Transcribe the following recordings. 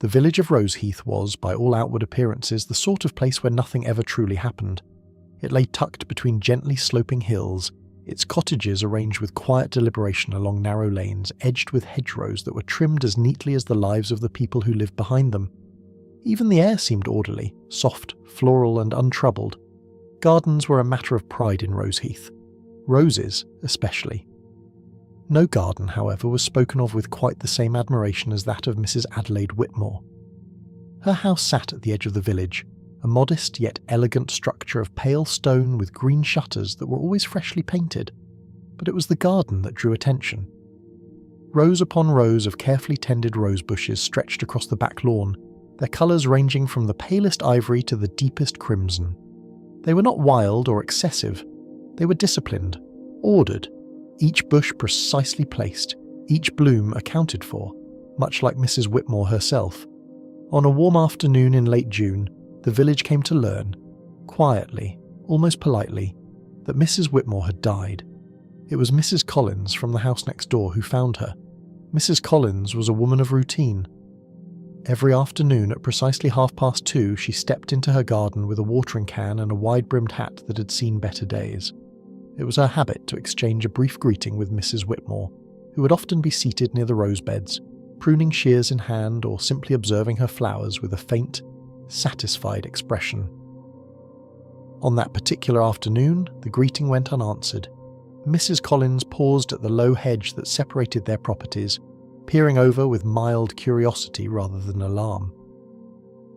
The village of Roseheath was, by all outward appearances, the sort of place where nothing ever truly happened. It lay tucked between gently sloping hills, its cottages arranged with quiet deliberation along narrow lanes edged with hedgerows that were trimmed as neatly as the lives of the people who lived behind them. Even the air seemed orderly, soft, floral and untroubled. Gardens were a matter of pride in Roseheath. Roses, especially. No garden, however, was spoken of with quite the same admiration as that of Mrs. Adelaide Whitmore. Her house sat at the edge of the village, a modest yet elegant structure of pale stone with green shutters that were always freshly painted, but it was the garden that drew attention. Rows upon rows of carefully tended rose bushes stretched across the back lawn, their colours ranging from the palest ivory to the deepest crimson. They were not wild or excessive. They were disciplined, ordered, each bush precisely placed, each bloom accounted for, much like Mrs. Whitmore herself. On a warm afternoon in late June, the village came to learn, quietly, almost politely, that Mrs. Whitmore had died. It was Mrs. Collins from the house next door who found her. Mrs. Collins was a woman of routine. Every afternoon at precisely 2:30 she stepped into her garden with a watering can and a wide-brimmed hat that had seen better days. It was her habit to exchange a brief greeting with Mrs. Whitmore, who would often be seated near the rose beds, pruning shears in hand or simply observing her flowers with a faint, satisfied expression. On that particular afternoon, the greeting went unanswered. Mrs. Collins paused at the low hedge that separated their properties, peering over with mild curiosity rather than alarm.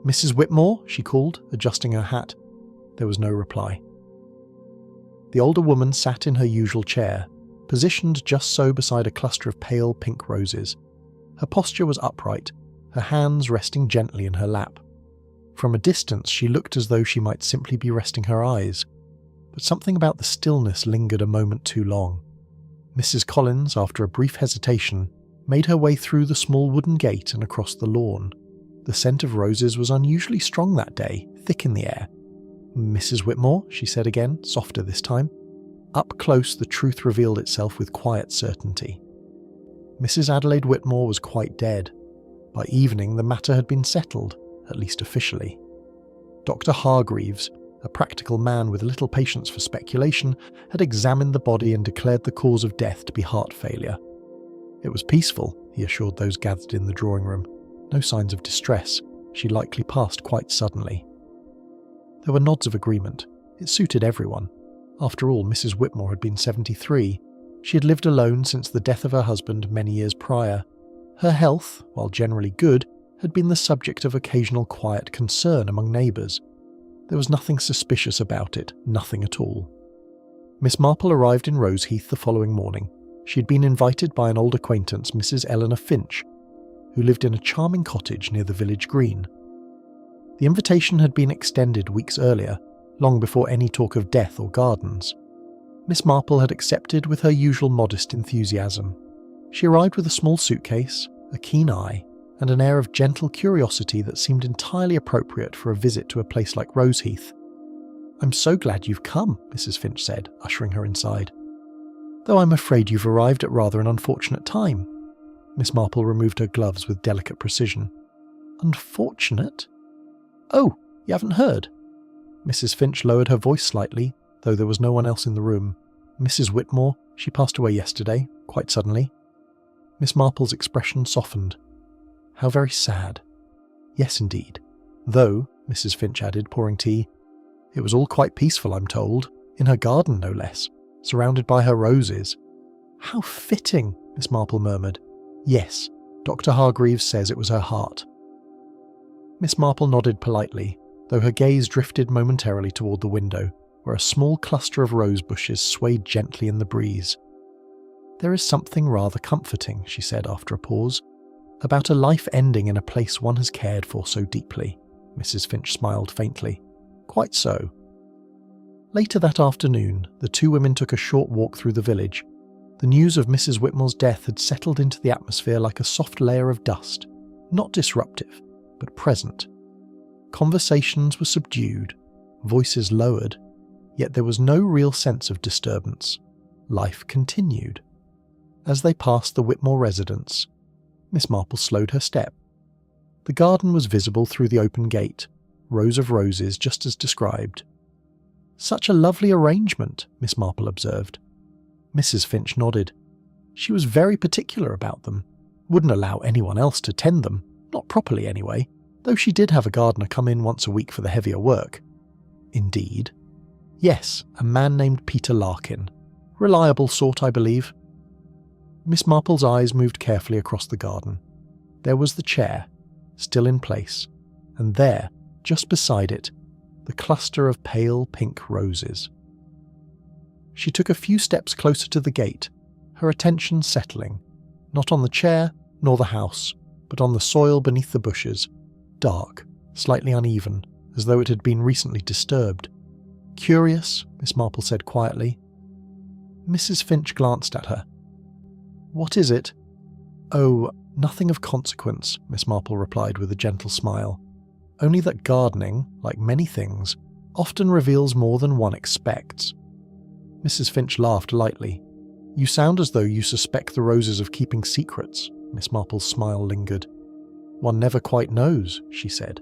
"Mrs. Whitmore?" she called, adjusting her hat. There was no reply. The older woman sat in her usual chair, positioned just so beside a cluster of pale pink roses. Her posture was upright, her hands resting gently in her lap. From a distance she looked as though she might simply be resting her eyes, but something about the stillness lingered a moment too long. Mrs. Collins, after a brief hesitation, made her way through the small wooden gate and across the lawn. The scent of roses was unusually strong that day, thick in the air. "Mrs. Whitmore," she said again, softer this time. Up close the truth revealed itself with quiet certainty. Mrs. Adelaide Whitmore was quite dead. By evening the matter had been settled, at least officially. Dr. Hargreaves, a practical man with little patience for speculation, had examined the body and declared the cause of death to be heart failure. It was peaceful, he assured those gathered in the drawing room. No signs of distress. She likely passed quite suddenly. There were nods of agreement. It suited everyone. After all, Mrs. Whitmore had been 73. She had lived alone since the death of her husband many years prior. Her health, while generally good, had been the subject of occasional quiet concern among neighbours. There was nothing suspicious about it, nothing at all. Miss Marple arrived in Roseheath the following morning. She had been invited by an old acquaintance, Mrs. Eleanor Finch, who lived in a charming cottage near the village green. The invitation had been extended weeks earlier, long before any talk of death or gardens. Miss Marple had accepted with her usual modest enthusiasm. She arrived with a small suitcase, a keen eye, and an air of gentle curiosity that seemed entirely appropriate for a visit to a place like Roseheath. "I'm so glad you've come," Mrs. Finch said, ushering her inside. "Though I'm afraid you've arrived at rather an unfortunate time." Miss Marple removed her gloves with delicate precision. "Unfortunate? Oh, you haven't heard?" Mrs. Finch lowered her voice slightly, though there was no one else in the room. "Mrs. Whitmore, she passed away yesterday, quite suddenly." Miss Marple's expression softened. "How very sad." "Yes, indeed. Though," Mrs. Finch added, pouring tea, "it was all quite peaceful, I'm told, in her garden no less, surrounded by her roses." "How fitting," Miss Marple murmured. "Yes, Dr. Hargreaves says it was her heart." Miss Marple nodded politely, though her gaze drifted momentarily toward the window, where a small cluster of rose bushes swayed gently in the breeze. "There is something rather comforting," she said after a pause, "about a life ending in a place one has cared for so deeply." Mrs. Finch smiled faintly. "Quite so." Later that afternoon, the two women took a short walk through the village. The news of Mrs. Whitmore's death had settled into the atmosphere like a soft layer of dust, not disruptive, but present. Conversations were subdued, voices lowered, yet there was no real sense of disturbance. Life continued. As they passed the Whitmore residence, Miss Marple slowed her step. The garden was visible through the open gate, rows of roses just as described. "Such a lovely arrangement," Miss Marple observed. Mrs. Finch nodded. She was very particular about them, wouldn't allow anyone else to tend them, not properly anyway, though she did have a gardener come in once a week for the heavier work. Indeed. Yes, a man named Peter Larkin. Reliable sort, I believe. Miss Marple's eyes moved carefully across the garden. There was the chair, still in place, and there, just beside it, the cluster of pale pink roses. She took a few steps closer to the gate, her attention settling, not on the chair nor the house, but on the soil beneath the bushes, dark, slightly uneven, as though it had been recently disturbed. "Curious," Miss Marple said quietly. Mrs. Finch glanced at her. "What is it?" "Oh, nothing of consequence," Miss Marple replied with a gentle smile. "Only that gardening, like many things, often reveals more than one expects." Mrs. Finch laughed lightly. "You sound as though you suspect the roses of keeping secrets." Miss Marple's smile lingered. "One never quite knows," she said.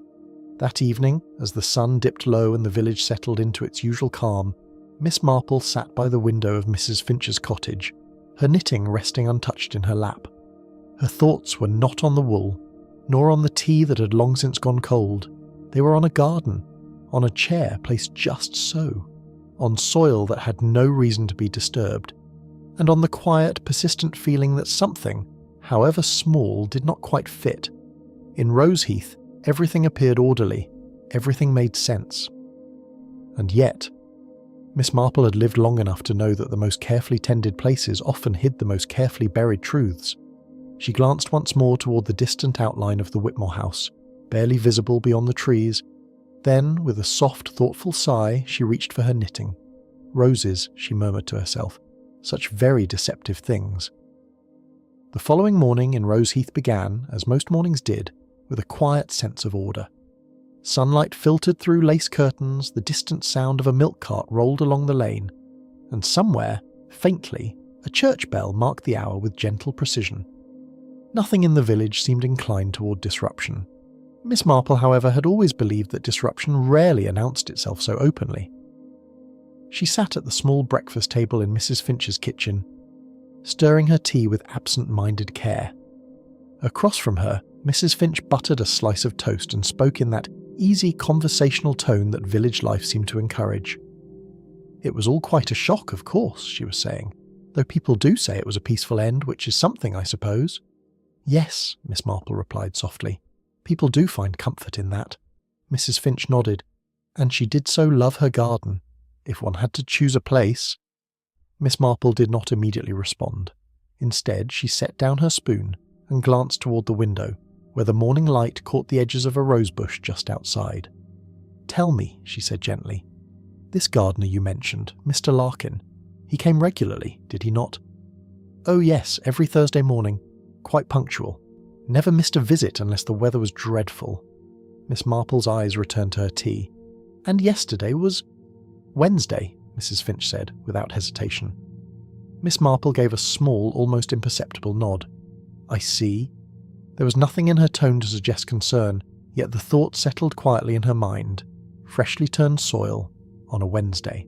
That evening, as the sun dipped low and the village settled into its usual calm, Miss Marple sat by the window of Mrs. Finch's cottage, her knitting resting untouched in her lap. Her thoughts were not on the wool, nor on the tea that had long since gone cold. They were on a garden, on a chair placed just so, on soil that had no reason to be disturbed, and on the quiet, persistent feeling that something, however small, did not quite fit. In Roseheath, everything appeared orderly, everything made sense. And yet, Miss Marple had lived long enough to know that the most carefully tended places often hid the most carefully buried truths. She glanced once more toward the distant outline of the Whitmore house, barely visible beyond the trees. Then, with a soft, thoughtful sigh, she reached for her knitting. Roses, she murmured to herself. Such very deceptive things. The following morning in Roseheath began, as most mornings did, with a quiet sense of order. Sunlight filtered through lace curtains, the distant sound of a milk cart rolled along the lane, and somewhere, faintly, a church bell marked the hour with gentle precision. Nothing in the village seemed inclined toward disruption. Miss Marple, however, had always believed that disruption rarely announced itself so openly. She sat at the small breakfast table in Mrs. Finch's kitchen, stirring her tea with absent-minded care. Across from her, Mrs. Finch buttered a slice of toast and spoke in that easy conversational tone that village life seemed to encourage. "It was all quite a shock, of course," she was saying, "though people do say it was a peaceful end, which is something, I suppose." "Yes," Miss Marple replied softly. "People do find comfort in that." Mrs. Finch nodded. "And she did so love her garden. If one had to choose a place—" Miss Marple did not immediately respond. Instead, she set down her spoon and glanced toward the window, where the morning light caught the edges of a rosebush just outside. "Tell me," she said gently, "this gardener you mentioned, Mr. Larkin, he came regularly, did he not?" "Oh yes, every Thursday morning. Quite punctual. Never missed a visit unless the weather was dreadful." Miss Marple's eyes returned to her tea. "And yesterday was—" "Wednesday," Mrs. Finch said, without hesitation. Miss Marple gave a small, almost imperceptible nod. "I see." There was nothing in her tone to suggest concern, yet the thought settled quietly in her mind. Freshly turned soil on a Wednesday.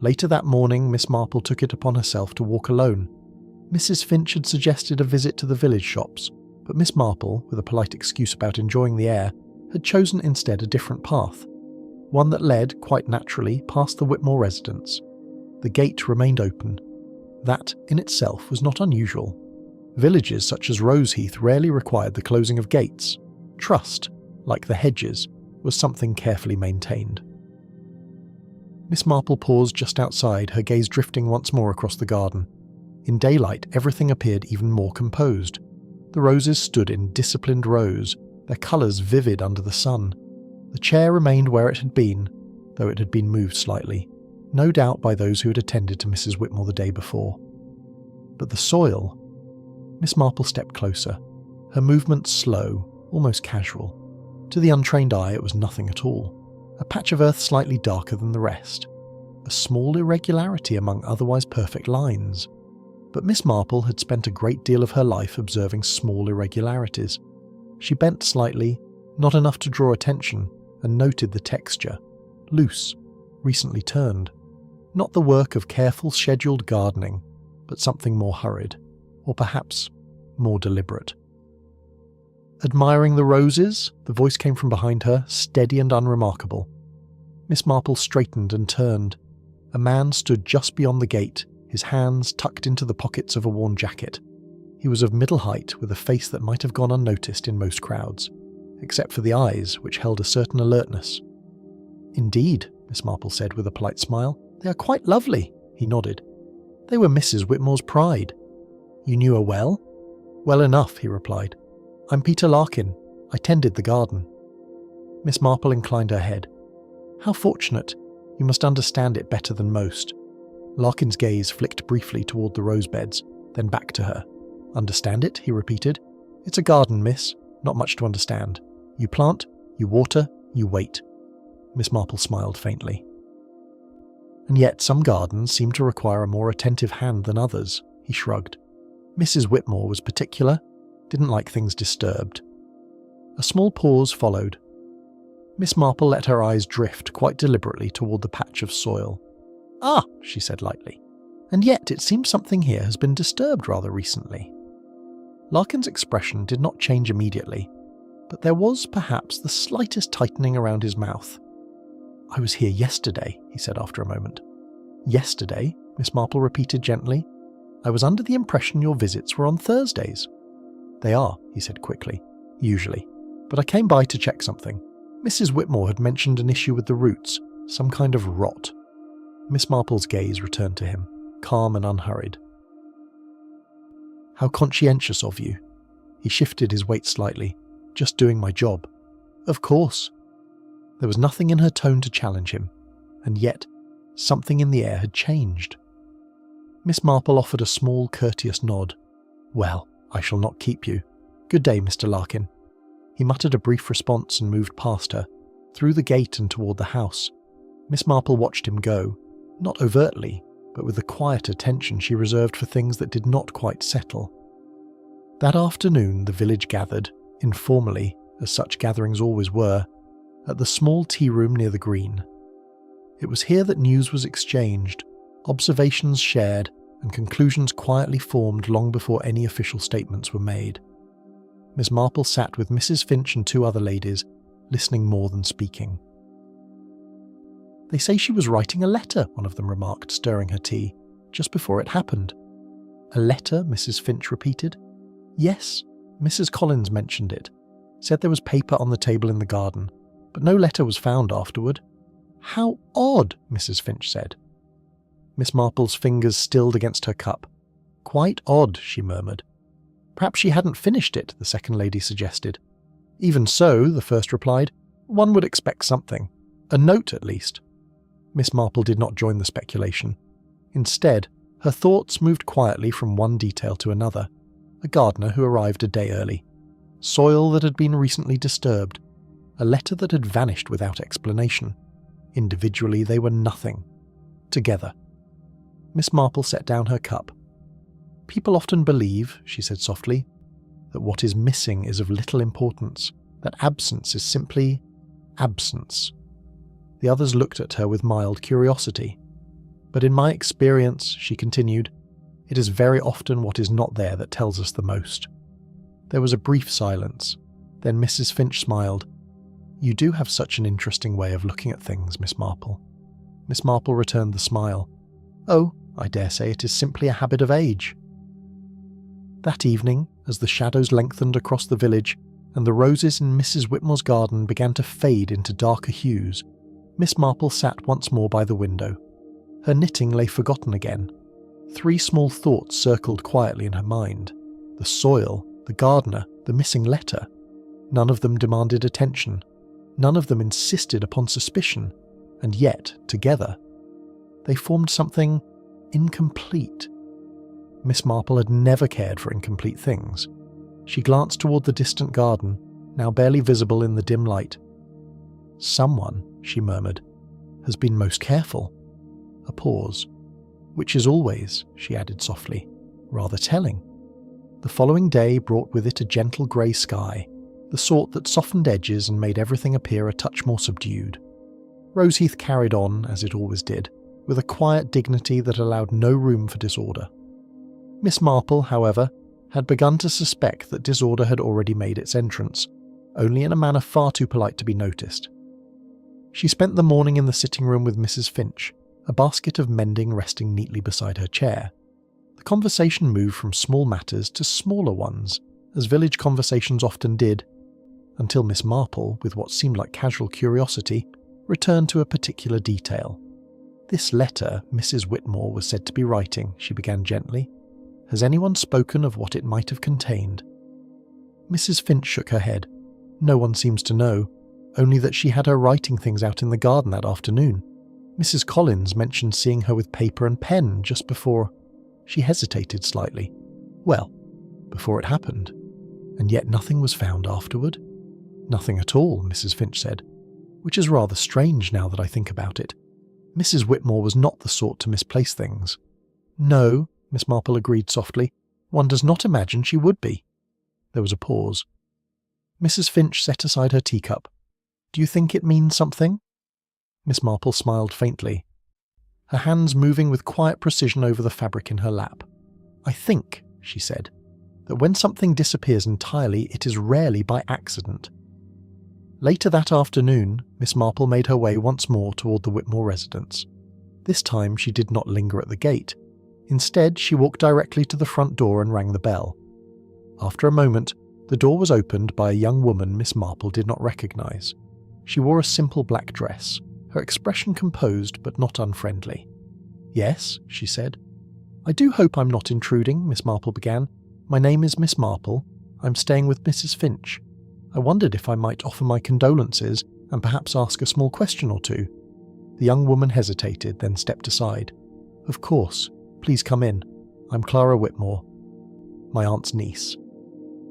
Later that morning, Miss Marple took it upon herself to walk alone. Mrs. Finch had suggested a visit to the village shops, but Miss Marple, with a polite excuse about enjoying the air, had chosen instead a different path, one that led, quite naturally, past the Whitmore residence. The gate remained open. That, in itself, was not unusual. Villages such as Roseheath rarely required the closing of gates. Trust, like the hedges, was something carefully maintained. Miss Marple paused just outside, her gaze drifting once more across the garden. In daylight, everything appeared even more composed. The roses stood in disciplined rows, their colours vivid under the sun. The chair remained where it had been, though it had been moved slightly, no doubt by those who had attended to Mrs. Whitmore the day before. But the soil— Miss Marple stepped closer, her movements slow, almost casual. To the untrained eye it was nothing at all. A patch of earth slightly darker than the rest. A small irregularity among otherwise perfect lines. But Miss Marple had spent a great deal of her life observing small irregularities. She bent slightly, not enough to draw attention, and noted the texture. Loose, recently turned. Not the work of careful, scheduled gardening, but something more hurried, or perhaps more deliberate. Admiring the roses, the voice came from behind her, steady and unremarkable. Miss Marple straightened and turned. A man stood just beyond the gate, his hands tucked into the pockets of a worn jacket. He was of middle height, with a face that might have gone unnoticed in most crowds, except for the eyes, which held a certain alertness. "Indeed," Miss Marple said with a polite smile. "They are quite lovely." He nodded. "They were Mrs. Whitmore's pride." "You knew her well?" "Well enough," he replied. "I'm Peter Larkin. I tended the garden." Miss Marple inclined her head. "How fortunate. You must understand it better than most." Larkin's gaze flicked briefly toward the rose beds, then back to her. "Understand it?" he repeated. "It's a garden, miss. Not much to understand. You plant, you water, you wait." Miss Marple smiled faintly. "And yet some gardens seem to require a more attentive hand than others," he shrugged. "Mrs. Whitmore was particular, didn't like things disturbed." A small pause followed. Miss Marple let her eyes drift quite deliberately toward the patch of soil. "Ah," she said lightly. "And yet it seems something here has been disturbed rather recently." Larkin's expression did not change immediately, but there was perhaps the slightest tightening around his mouth. "I was here yesterday," he said after a moment. "Yesterday?" Miss Marple repeated gently. "I was under the impression your visits were on Thursdays." "They are," he said quickly, "usually. But I came by to check something. Mrs. Whitmore had mentioned an issue with the roots, some kind of rot." Miss Marple's gaze returned to him, calm and unhurried. "How conscientious of you." He shifted his weight slightly. "Just doing my job." "Of course." There was nothing in her tone to challenge him, and yet something in the air had changed. Miss Marple offered a small, courteous nod. "Well, I shall not keep you. Good day, Mr. Larkin." He muttered a brief response and moved past her, through the gate and toward the house. Miss Marple watched him go, not overtly, but with the quiet attention she reserved for things that did not quite settle. That afternoon the village gathered, informally, as such gatherings always were, at the small tea room near the green. It was here that news was exchanged, observations shared, and conclusions quietly formed long before any official statements were made. Miss Marple sat with Mrs. Finch and two other ladies, listening more than speaking. "They say she was writing a letter," one of them remarked, stirring her tea, "just before it happened." "A letter?" Mrs. Finch repeated. "Yes, Mrs. Collins mentioned it. Said there was paper on the table in the garden, but no letter was found afterward." "How odd," Mrs. Finch said. Miss Marple's fingers stilled against her cup. "Quite odd," she murmured. "Perhaps she hadn't finished it," the second lady suggested. "Even so," the first replied, "one would expect something. A note, at least." Miss Marple did not join the speculation. Instead, her thoughts moved quietly from one detail to another. A gardener who arrived a day early. Soil that had been recently disturbed. A letter that had vanished without explanation. Individually, they were nothing. Together. Miss Marple set down her cup. "People often believe," she said softly, "that what is missing is of little importance, that absence is simply absence." The others looked at her with mild curiosity. "But in my experience," she continued, "it is very often what is not there that tells us the most." There was a brief silence. Then Mrs. Finch smiled. "You do have such an interesting way of looking at things, Miss Marple." Miss Marple returned the smile. "Oh, I dare say it is simply a habit of age." That evening, as the shadows lengthened across the village and the roses in Mrs. Whitmore's garden began to fade into darker hues, Miss Marple sat once more by the window. Her knitting lay forgotten again. 3 small thoughts circled quietly in her mind. The soil, the gardener, the missing letter. None of them demanded attention. None of them insisted upon suspicion. And yet, together, they formed something incomplete. Miss Marple had never cared for incomplete things. She glanced toward the distant garden, now barely visible in the dim light. "Someone," she murmured, "has been most careful." A pause. "Which is always," she added softly, "rather telling." The following day brought with it a gentle grey sky. the sort that softened edges and made everything appear a touch more subdued. Roseheath carried on, as it always did, with a quiet dignity that allowed no room for disorder. Miss Marple, however, had begun to suspect that disorder had already made its entrance, only in a manner far too polite to be noticed. She spent the morning in the sitting room with Mrs. Finch, a basket of mending resting neatly beside her chair. The conversation moved from small matters to smaller ones, as village conversations often did, until Miss Marple, with what seemed like casual curiosity, returned to a particular detail. "This letter Mrs. Whitmore was said to be writing," she began gently. "Has anyone spoken of what it might have contained?" Mrs. Finch shook her head. "No one seems to know, only that she had her writing things out in the garden that afternoon. Mrs. Collins mentioned seeing her with paper and pen just before—" She hesitated slightly. "Well, before it happened. And yet nothing was found afterward?" "Nothing at all," Mrs. Finch said, "which is rather strange now that I think about it. Mrs. Whitmore was not the sort to misplace things." "No," Miss Marple agreed softly. "One does not imagine she would be." There was a pause. Mrs. Finch set aside her teacup. "Do you think it means something?" Miss Marple smiled faintly, her hands moving with quiet precision over the fabric in her lap. "I think," she said, "that when something disappears entirely, it is rarely by accident." Later that afternoon, Miss Marple made her way once more toward the Whitmore residence. This time she did not linger at the gate. Instead, she walked directly to the front door and rang the bell. After a moment, the door was opened by a young woman Miss Marple did not recognize. She wore a simple black dress, her expression composed but not unfriendly. "Yes," she said. "I do hope I'm not intruding," Miss Marple began. "My name is Miss Marple. I'm staying with Mrs. Finch. I wondered if I might offer my condolences and perhaps ask a small question or two." The young woman hesitated, then stepped aside. "Of course. Please come in. I'm Clara Whitmore, my aunt's niece."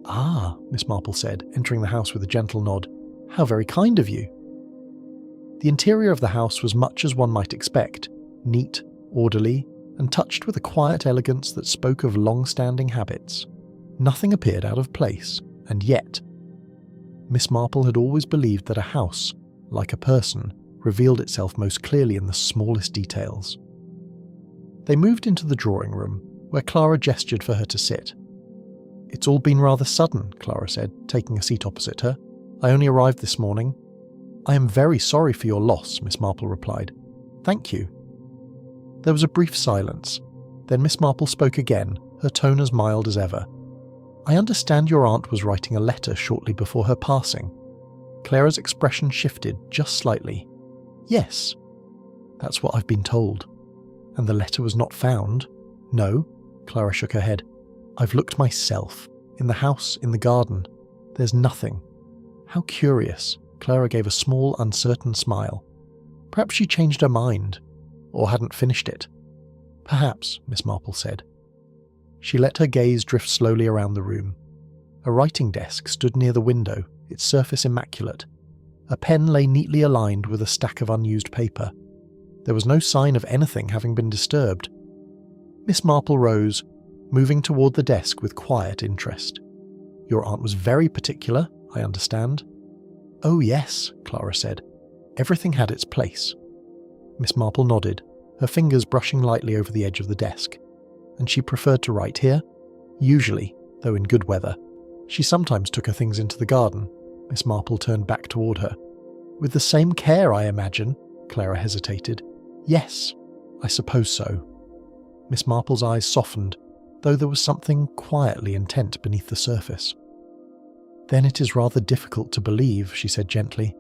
"Ah," Miss Marple said, entering the house with a gentle nod. "How very kind of you." The interior of the house was much as one might expect, neat, orderly, and touched with a quiet elegance that spoke of long-standing habits. Nothing appeared out of place, and yet Miss Marple had always believed that a house, like a person, revealed itself most clearly in the smallest details. They moved into the drawing room, where Clara gestured for her to sit. "It's all been rather sudden," Clara said, taking a seat opposite her. "I only arrived this morning." "I am very sorry for your loss," Miss Marple replied. "Thank you." There was a brief silence. Then Miss Marple spoke again, her tone as mild as ever. "I understand your aunt was writing a letter shortly before her passing." Clara's expression shifted just slightly. "Yes, that's what I've been told." "And the letter was not found?" "No," Clara shook her head. "I've looked myself, in the house, in the garden. There's nothing." "How curious." Clara gave a small, uncertain smile. Perhaps she changed her mind, or hadn't finished it. "Perhaps," Miss Marple said. She let her gaze drift slowly around the room. A writing desk stood near the window, its surface immaculate. A pen lay neatly aligned with a stack of unused paper. There was no sign of anything having been disturbed. Miss Marple rose, moving toward the desk with quiet interest. "Your aunt was very particular, I understand." "Oh yes," Clara said. "Everything had its place." Miss Marple nodded, her fingers brushing lightly over the edge of the desk. "And she preferred to write here?" "Usually, though in good weather. She sometimes took her things into the garden." Miss Marple turned back toward her. "With the same care, I imagine?" Clara hesitated. "Yes, I suppose so." Miss Marple's eyes softened, though there was something quietly intent beneath the surface. "Then it is rather difficult to believe," she said gently,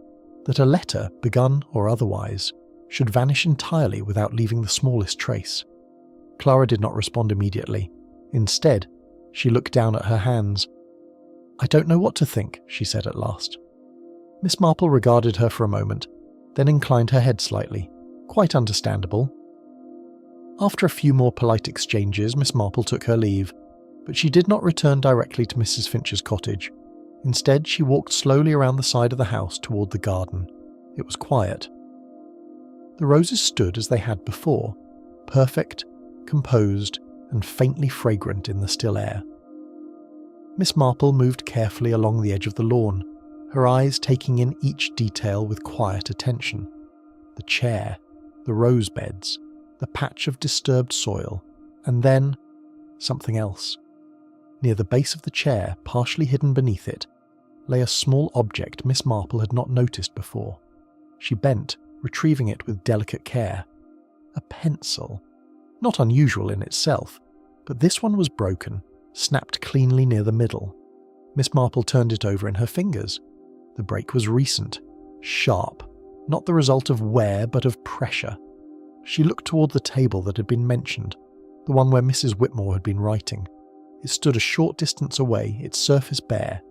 "that a letter, begun or otherwise, should vanish entirely without leaving the smallest trace." Clara did not respond immediately. Instead, she looked down at her hands. "I don't know what to think," she said at last. Miss Marple regarded her for a moment, then inclined her head slightly. "Quite understandable." After a few more polite exchanges, Miss Marple took her leave, but she did not return directly to Mrs. Finch's cottage. Instead, she walked slowly around the side of the house toward the garden. It was quiet. The roses stood as they had before, perfect, composed, and faintly fragrant in the still air. Miss Marple moved carefully along the edge of the lawn, her eyes taking in each detail with quiet attention. The chair, the rose beds, the patch of disturbed soil, and then something else. Near the base of the chair, partially hidden beneath it, lay a small object Miss Marple had not noticed before. She bent, retrieving it with delicate care. A pencil. Not unusual in itself, but this one was broken, snapped cleanly near the middle. Miss Marple turned it over in her fingers. The break was recent, sharp, not the result of wear but of pressure. She looked toward the table that had been mentioned, the one where Mrs. Whitmore had been writing. It stood a short distance away, its surface bare.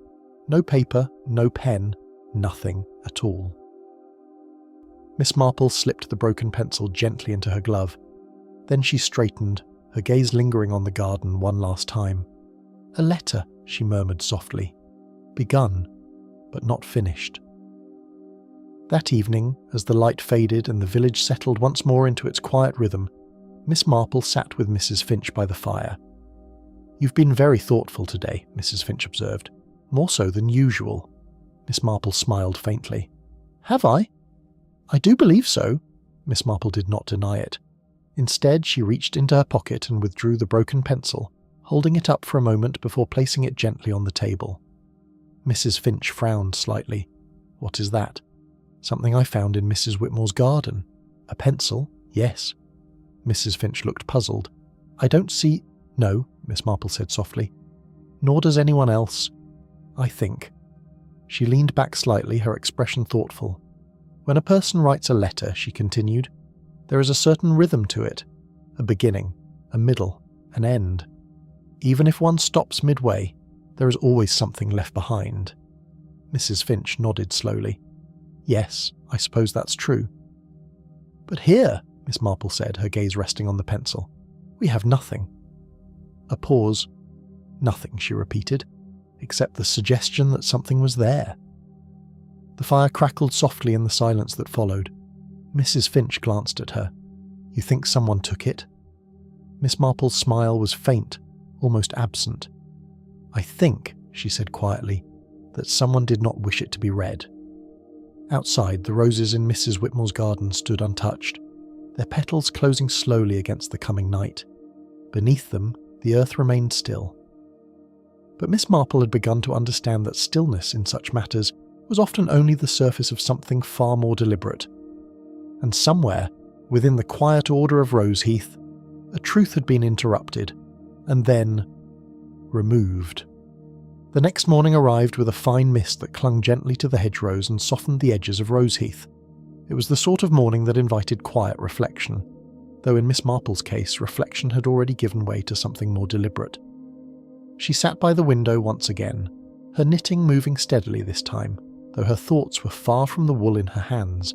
No paper, no pen, nothing at all. Miss Marple slipped the broken pencil gently into her glove. Then she straightened, her gaze lingering on the garden one last time. "A letter," she murmured softly. "Begun, but not finished." That evening, as the light faded and the village settled once more into its quiet rhythm, Miss Marple sat with Mrs. Finch by the fire. "You've been very thoughtful today," Mrs. Finch observed. "More so than usual." Miss Marple smiled faintly. "Have I?" "I do believe so." Miss Marple did not deny it. Instead, she reached into her pocket and withdrew the broken pencil, holding it up for a moment before placing it gently on the table. Mrs. Finch frowned slightly. "What is that?" "Something I found in Mrs. Whitmore's garden." "A pencil?" "Yes." Mrs. Finch looked puzzled. "I don't see—" "No," Miss Marple said softly. "Nor does anyone else. I think." She leaned back slightly, her expression thoughtful. "When a person writes a letter," she continued, "there is a certain rhythm to it. A beginning, a middle, an end. Even if one stops midway, there is always something left behind." Mrs. Finch nodded slowly. "Yes, I suppose that's true." "But here," Miss Marple said, her gaze resting on the pencil, "we have nothing." A pause. "Nothing," she repeated, "except the suggestion that something was there." The fire crackled softly in the silence that followed. Mrs. Finch glanced at her. "You think someone took it?" Miss Marple's smile was faint, almost absent. "I think," she said quietly, "that someone did not wish it to be read." Outside, the roses in Mrs. Whitmore's garden stood untouched, their petals closing slowly against the coming night. Beneath them, the earth remained still. But Miss Marple had begun to understand that stillness in such matters was often only the surface of something far more deliberate. And somewhere, within the quiet order of Roseheath, a truth had been interrupted, and then removed. The next morning arrived with a fine mist that clung gently to the hedgerows and softened the edges of Roseheath. It was the sort of morning that invited quiet reflection, though in Miss Marple's case reflection had already given way to something more deliberate. She sat by the window once again, her knitting moving steadily this time, though her thoughts were far from the wool in her hands.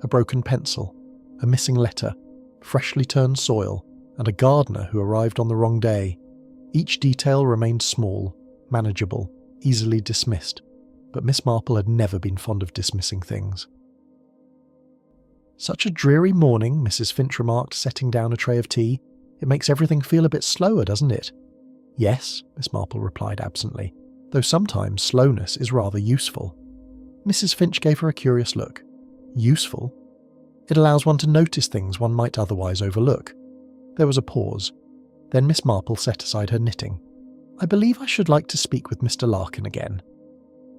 A broken pencil, a missing letter, freshly turned soil, and a gardener who arrived on the wrong day. Each detail remained small, manageable, easily dismissed, but Miss Marple had never been fond of dismissing things. "Such a dreary morning," Mrs. Finch remarked, setting down a tray of tea. "It makes everything feel a bit slower, doesn't it?" "Yes," Miss Marple replied absently, "though sometimes slowness is rather useful." Mrs. Finch gave her a curious look. "Useful? It allows one to notice things one might otherwise overlook." There was a pause. Then Miss Marple set aside her knitting. "I believe I should like to speak with Mr. Larkin again."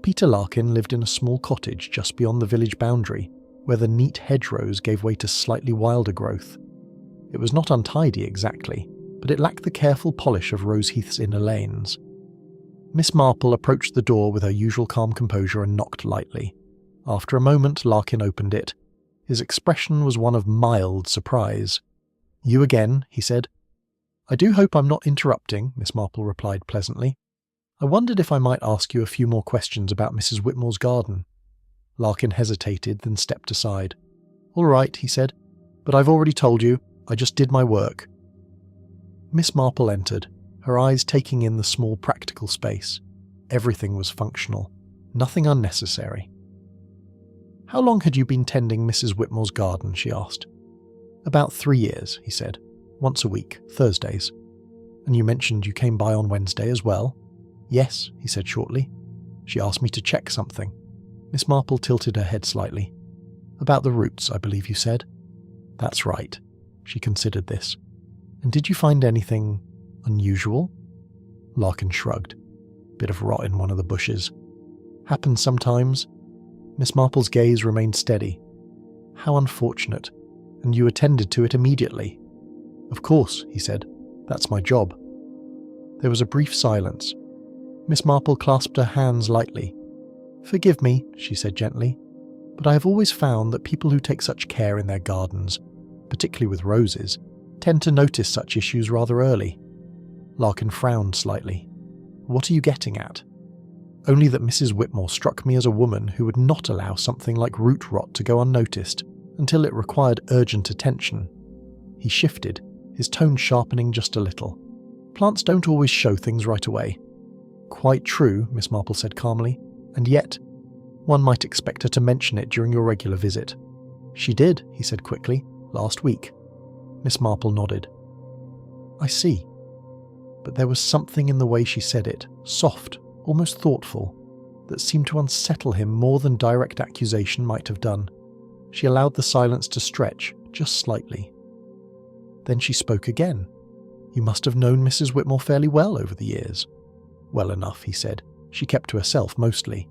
Peter Larkin lived in a small cottage just beyond the village boundary, where the neat hedgerows gave way to slightly wilder growth. It was not untidy exactly, but it lacked the careful polish of Roseheath's inner lanes. Miss Marple approached the door with her usual calm composure and knocked lightly. After a moment, Larkin opened it. His expression was one of mild surprise. "You again," he said. "I do hope I'm not interrupting," Miss Marple replied pleasantly. "I wondered if I might ask you a few more questions about Mrs. Whitmore's garden." Larkin hesitated, then stepped aside. "All right," he said, "but I've already told you. I just did my work." Miss Marple entered, her eyes taking in the small practical space. Everything was functional, nothing unnecessary. "How long had you been tending Mrs. Whitmore's garden?" she asked. "About 3 years," he said. "Once a week, Thursdays." "And you mentioned you came by on Wednesday as well?" "Yes," he said shortly. "She asked me to check something." Miss Marple tilted her head slightly. "About the roots, I believe you said." "That's right." She considered this. "And did you find anything unusual?" Larkin shrugged. "Bit of rot in one of the bushes. Happens sometimes." Miss Marple's gaze remained steady. "How unfortunate. And you attended to it immediately." "Of course," he said. "That's my job." There was a brief silence. Miss Marple clasped her hands lightly. "Forgive me," she said gently, "but I have always found that people who take such care in their gardens, particularly with roses, tend to notice such issues rather early." Larkin frowned slightly. "What are you getting at?" "Only that Mrs. Whitmore struck me as a woman who would not allow something like root rot to go unnoticed until it required urgent attention." He shifted, his tone sharpening just a little. "Plants don't always show things right away." "Quite true," Miss Marple said calmly, "and yet, one might expect her to mention it during your regular visit." "She did," he said quickly, "last week." Miss Marple nodded. "I see." But there was something in the way she said it, soft, almost thoughtful, that seemed to unsettle him more than direct accusation might have done. She allowed the silence to stretch, just slightly. Then she spoke again. "You must have known Mrs. Whitmore fairly well over the years." "Well enough," he said. "She kept to herself mostly."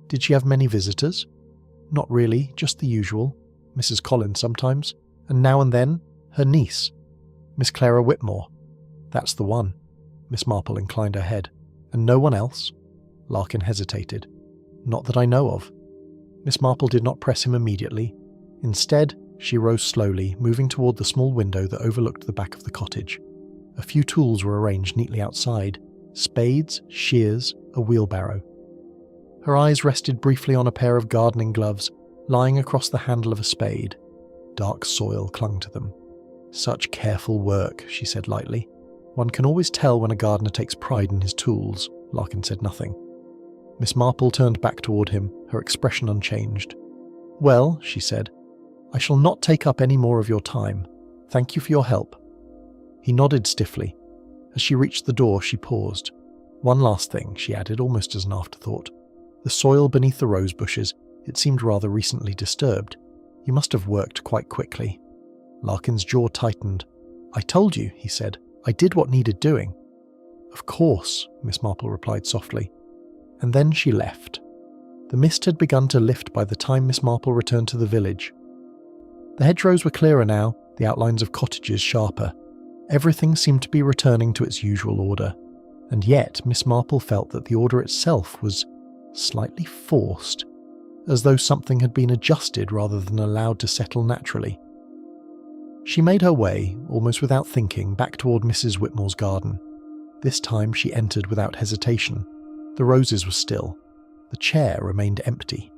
"Did she have many visitors?" "Not really, just the usual. Mrs. Collins sometimes, and now and then, her niece, Miss Clara Whitmore." "That's the one." Miss Marple inclined her head. "And no one else?" Larkin hesitated. "Not that I know of." Miss Marple did not press him immediately. Instead, she rose slowly, moving toward the small window that overlooked the back of the cottage. A few tools were arranged neatly outside: spades, shears, a wheelbarrow. Her eyes rested briefly on a pair of gardening gloves lying across the handle of a spade. Dark soil clung to them. "Such careful work," she said lightly. "One can always tell when a gardener takes pride in his tools." Larkin said nothing. Miss Marple turned back toward him, her expression unchanged. "Well," she said, "I shall not take up any more of your time. Thank you for your help." He nodded stiffly. As she reached the door, she paused. "One last thing," she added, almost as an afterthought. "The soil beneath the rose bushes, it seemed rather recently disturbed. You must have worked quite quickly." Larkin's jaw tightened. "I told you," he said. "I did what needed doing." "Of course," Miss Marple replied softly. And then she left. The mist had begun to lift by the time Miss Marple returned to the village. The hedgerows were clearer now, the outlines of cottages sharper. Everything seemed to be returning to its usual order, and yet Miss Marple felt that the order itself was slightly forced, as though something had been adjusted rather than allowed to settle naturally. She made her way, almost without thinking, back toward Mrs. Whitmore's garden. This time she entered without hesitation. The roses were still. The chair remained empty.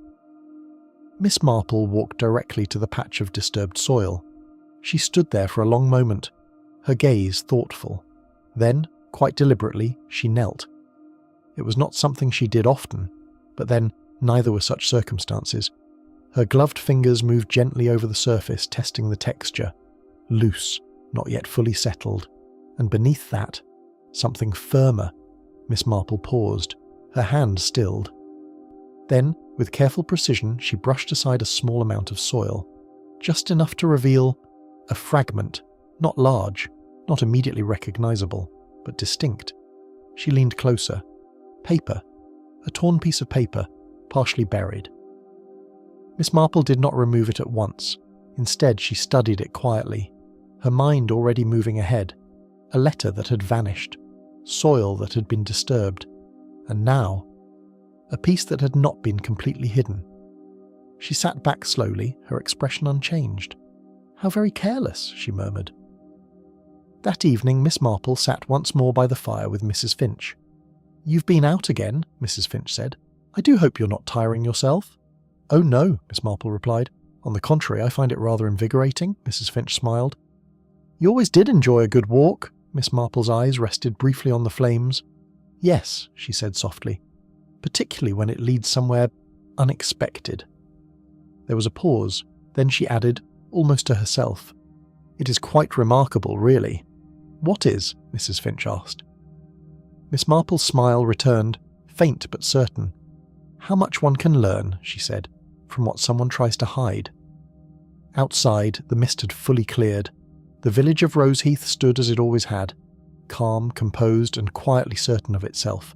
Miss Marple walked directly to the patch of disturbed soil. She stood there for a long moment, her gaze thoughtful. Then, quite deliberately, she knelt. It was not something she did often, but then neither were such circumstances. Her gloved fingers moved gently over the surface, testing the texture. Loose, not yet fully settled, and beneath that, something firmer. Miss Marple paused, her hand stilled. Then, with careful precision, she brushed aside a small amount of soil, just enough to reveal a fragment, not large, not immediately recognizable, but distinct. She leaned closer. Paper, a torn piece of paper, partially buried. Miss Marple did not remove it at once. Instead, she studied it quietly, her mind already moving ahead. A letter that had vanished, soil that had been disturbed, and now, a piece that had not been completely hidden. She sat back slowly, her expression unchanged. "How very careless," she murmured. That evening, Miss Marple sat once more by the fire with Mrs. Finch. "You've been out again," Mrs. Finch said. "I do hope you're not tiring yourself." "Oh no," Miss Marple replied. "On the contrary, I find it rather invigorating," Mrs. Finch smiled. "You always did enjoy a good walk." Miss Marple's eyes rested briefly on the flames. "Yes," she said softly, "particularly when it leads somewhere unexpected." There was a pause, then she added, almost to herself, "It is quite remarkable, really." "What is?" Mrs. Finch asked. Miss Marple's smile returned, faint but certain. How much one can learn, she said, from what someone tries to hide. Outside, the mist had fully cleared. The village of Roseheath stood as it always had, calm, composed, and quietly certain of itself.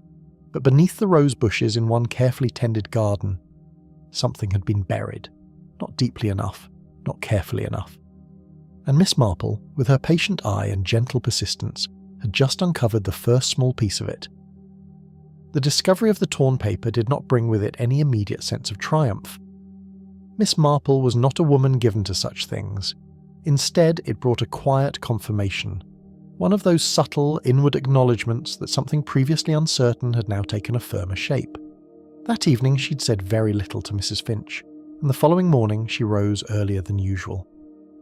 But beneath the rose bushes in one carefully tended garden, something had been buried. Not deeply enough, not carefully enough. And Miss Marple, with her patient eye and gentle persistence, had just uncovered the first small piece of it. The discovery of the torn paper did not bring with it any immediate sense of triumph. Miss Marple was not a woman given to such things. Instead, it brought a quiet confirmation, one of those subtle, inward acknowledgements that something previously uncertain had now taken a firmer shape. That evening she'd said very little to Mrs. Finch, and the following morning she rose earlier than usual.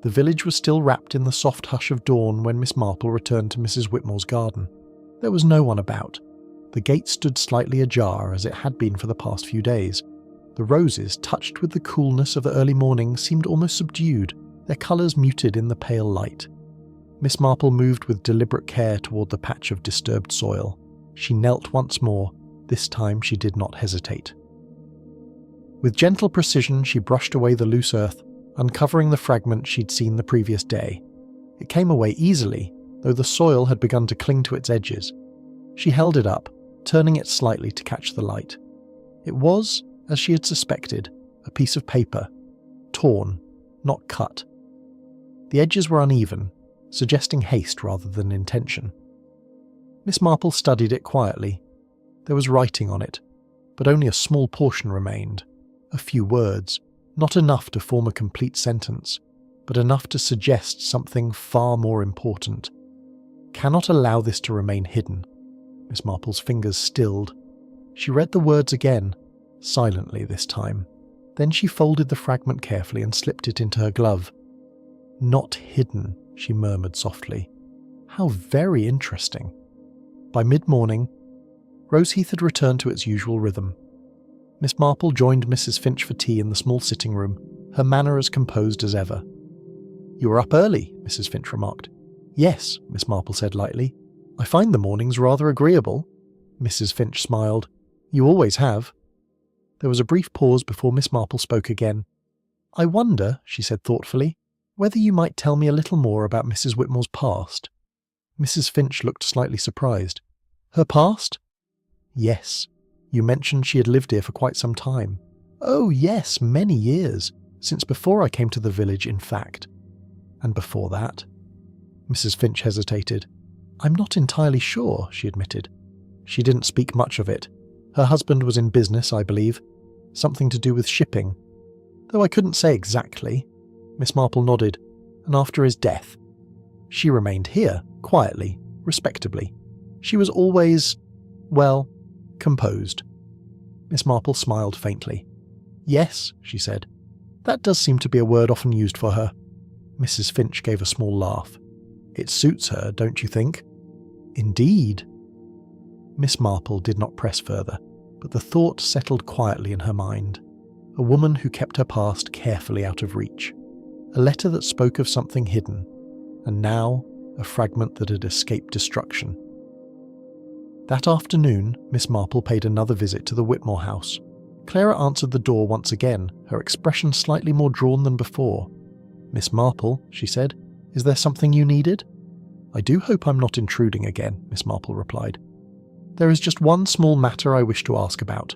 The village was still wrapped in the soft hush of dawn when Miss Marple returned to Mrs. Whitmore's garden. There was no one about. The gate stood slightly ajar, as it had been for the past few days. The roses, touched with the coolness of the early morning, seemed almost subdued, their colours muted in the pale light. Miss Marple moved with deliberate care toward the patch of disturbed soil. She knelt once more. This time she did not hesitate. With gentle precision she brushed away the loose earth, uncovering the fragment she'd seen the previous day. It came away easily, though the soil had begun to cling to its edges. She held it up, turning it slightly to catch the light. It was, as she had suspected, a piece of paper, torn, not cut. The edges were uneven, suggesting haste rather than intention. Miss Marple studied it quietly. There was writing on it, but only a small portion remained. A few words, not enough to form a complete sentence, but enough to suggest something far more important. Cannot allow this to remain hidden. Miss Marple's fingers stilled. She read the words again, silently this time. Then she folded the fragment carefully and slipped it into her glove. Not hidden, she murmured softly. How very interesting. By mid-morning, Roseheath had returned to its usual rhythm. Miss Marple joined Mrs. Finch for tea in the small sitting room, her manner as composed as ever. "You were up early," Mrs. Finch remarked. "Yes," Miss Marple said lightly. "I find the mornings rather agreeable." Mrs. Finch smiled. "You always have." There was a brief pause before Miss Marple spoke again. "I wonder," she said thoughtfully, "whether you might tell me a little more about Mrs. Whitmore's past." Mrs. Finch looked slightly surprised. "Her past?" "Yes. You mentioned she had lived here for quite some time." "Oh, yes, many years. Since before I came to the village, in fact." "And before that?" Mrs. Finch hesitated. "I'm not entirely sure," she admitted. She didn't speak much of it. Her husband was in business, I believe. Something to do with shipping. Though I couldn't say exactly. Miss Marple nodded. "And after his death?" "She remained here, quietly, respectably. She was always, well, composed." Miss Marple smiled faintly. "Yes," she said. "That does seem to be a word often used for her." Mrs. Finch gave a small laugh. "It suits her, don't you think?" "Indeed." Miss Marple did not press further, but the thought settled quietly in her mind. A woman who kept her past carefully out of reach. A letter that spoke of something hidden, and now a fragment that had escaped destruction. That afternoon, Miss Marple paid another visit to the Whitmore house. Clara answered the door once again, her expression slightly more drawn than before. "Miss Marple," she said, "is there something you needed?" "I do hope I'm not intruding again," Miss Marple replied. "There is just one small matter I wish to ask about."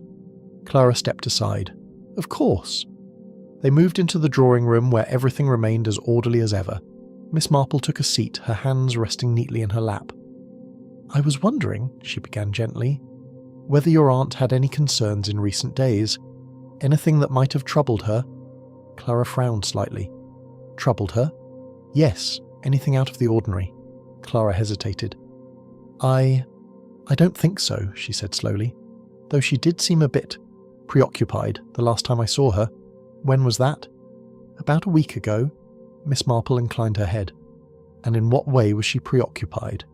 Clara stepped aside. "Of course." They moved into the drawing room where everything remained as orderly as ever. Miss Marple took a seat, her hands resting neatly in her lap. "I was wondering," she began gently, "whether your aunt had any concerns in recent days. Anything that might have troubled her?" Clara frowned slightly. "Troubled her?" "Yes, anything out of the ordinary." Clara hesitated. I don't think so," she said slowly, "though she did seem a bit preoccupied the last time I saw her." "When was that?" "About a week ago." Miss Marple inclined her head. "And in what way was she preoccupied?"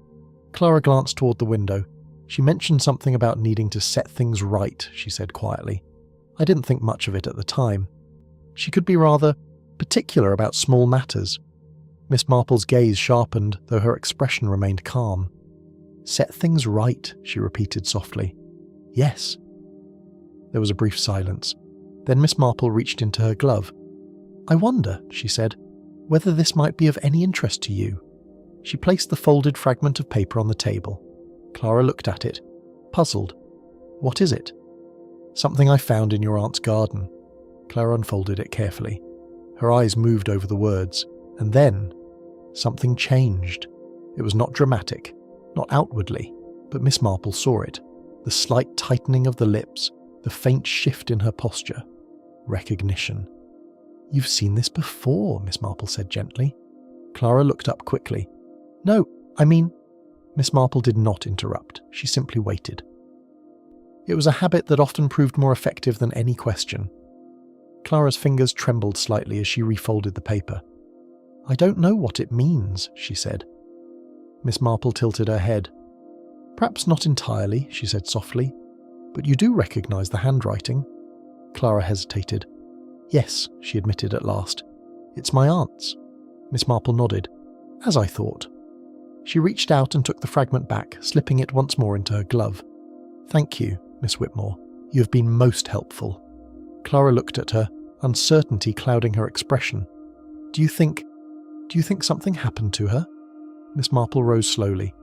Clara glanced toward the window. "She mentioned something about needing to set things right," she said quietly. "I didn't think much of it at the time. She could be rather particular about small matters." Miss Marple's gaze sharpened, though her expression remained calm. "Set things right," she repeated softly. "Yes." There was a brief silence. Then Miss Marple reached into her glove. "I wonder," she said, "whether this might be of any interest to you." She placed the folded fragment of paper on the table. Clara looked at it, puzzled. "What is it?" "Something I found in your aunt's garden." Clara unfolded it carefully. Her eyes moved over the words, and then something changed. It was not dramatic, not outwardly, but Miss Marple saw it. The slight tightening of the lips, the faint shift in her posture. Recognition. "You've seen this before," Miss Marple said gently. Clara looked up quickly. "No, I mean—" Miss Marple did not interrupt. She simply waited. It was a habit that often proved more effective than any question. Clara's fingers trembled slightly as she refolded the paper. "I don't know what it means," she said. Miss Marple tilted her head. "Perhaps not entirely," she said softly, "but you do recognise the handwriting." Clara hesitated. "Yes," she admitted at last. "It's my aunt's." Miss Marple nodded. "As I thought." She reached out and took the fragment back, slipping it once more into her glove. "Thank you, Miss Whitmore. You have been most helpful." Clara looked at her, uncertainty clouding her expression. Do you think something happened to her?" Miss Marple rose slowly.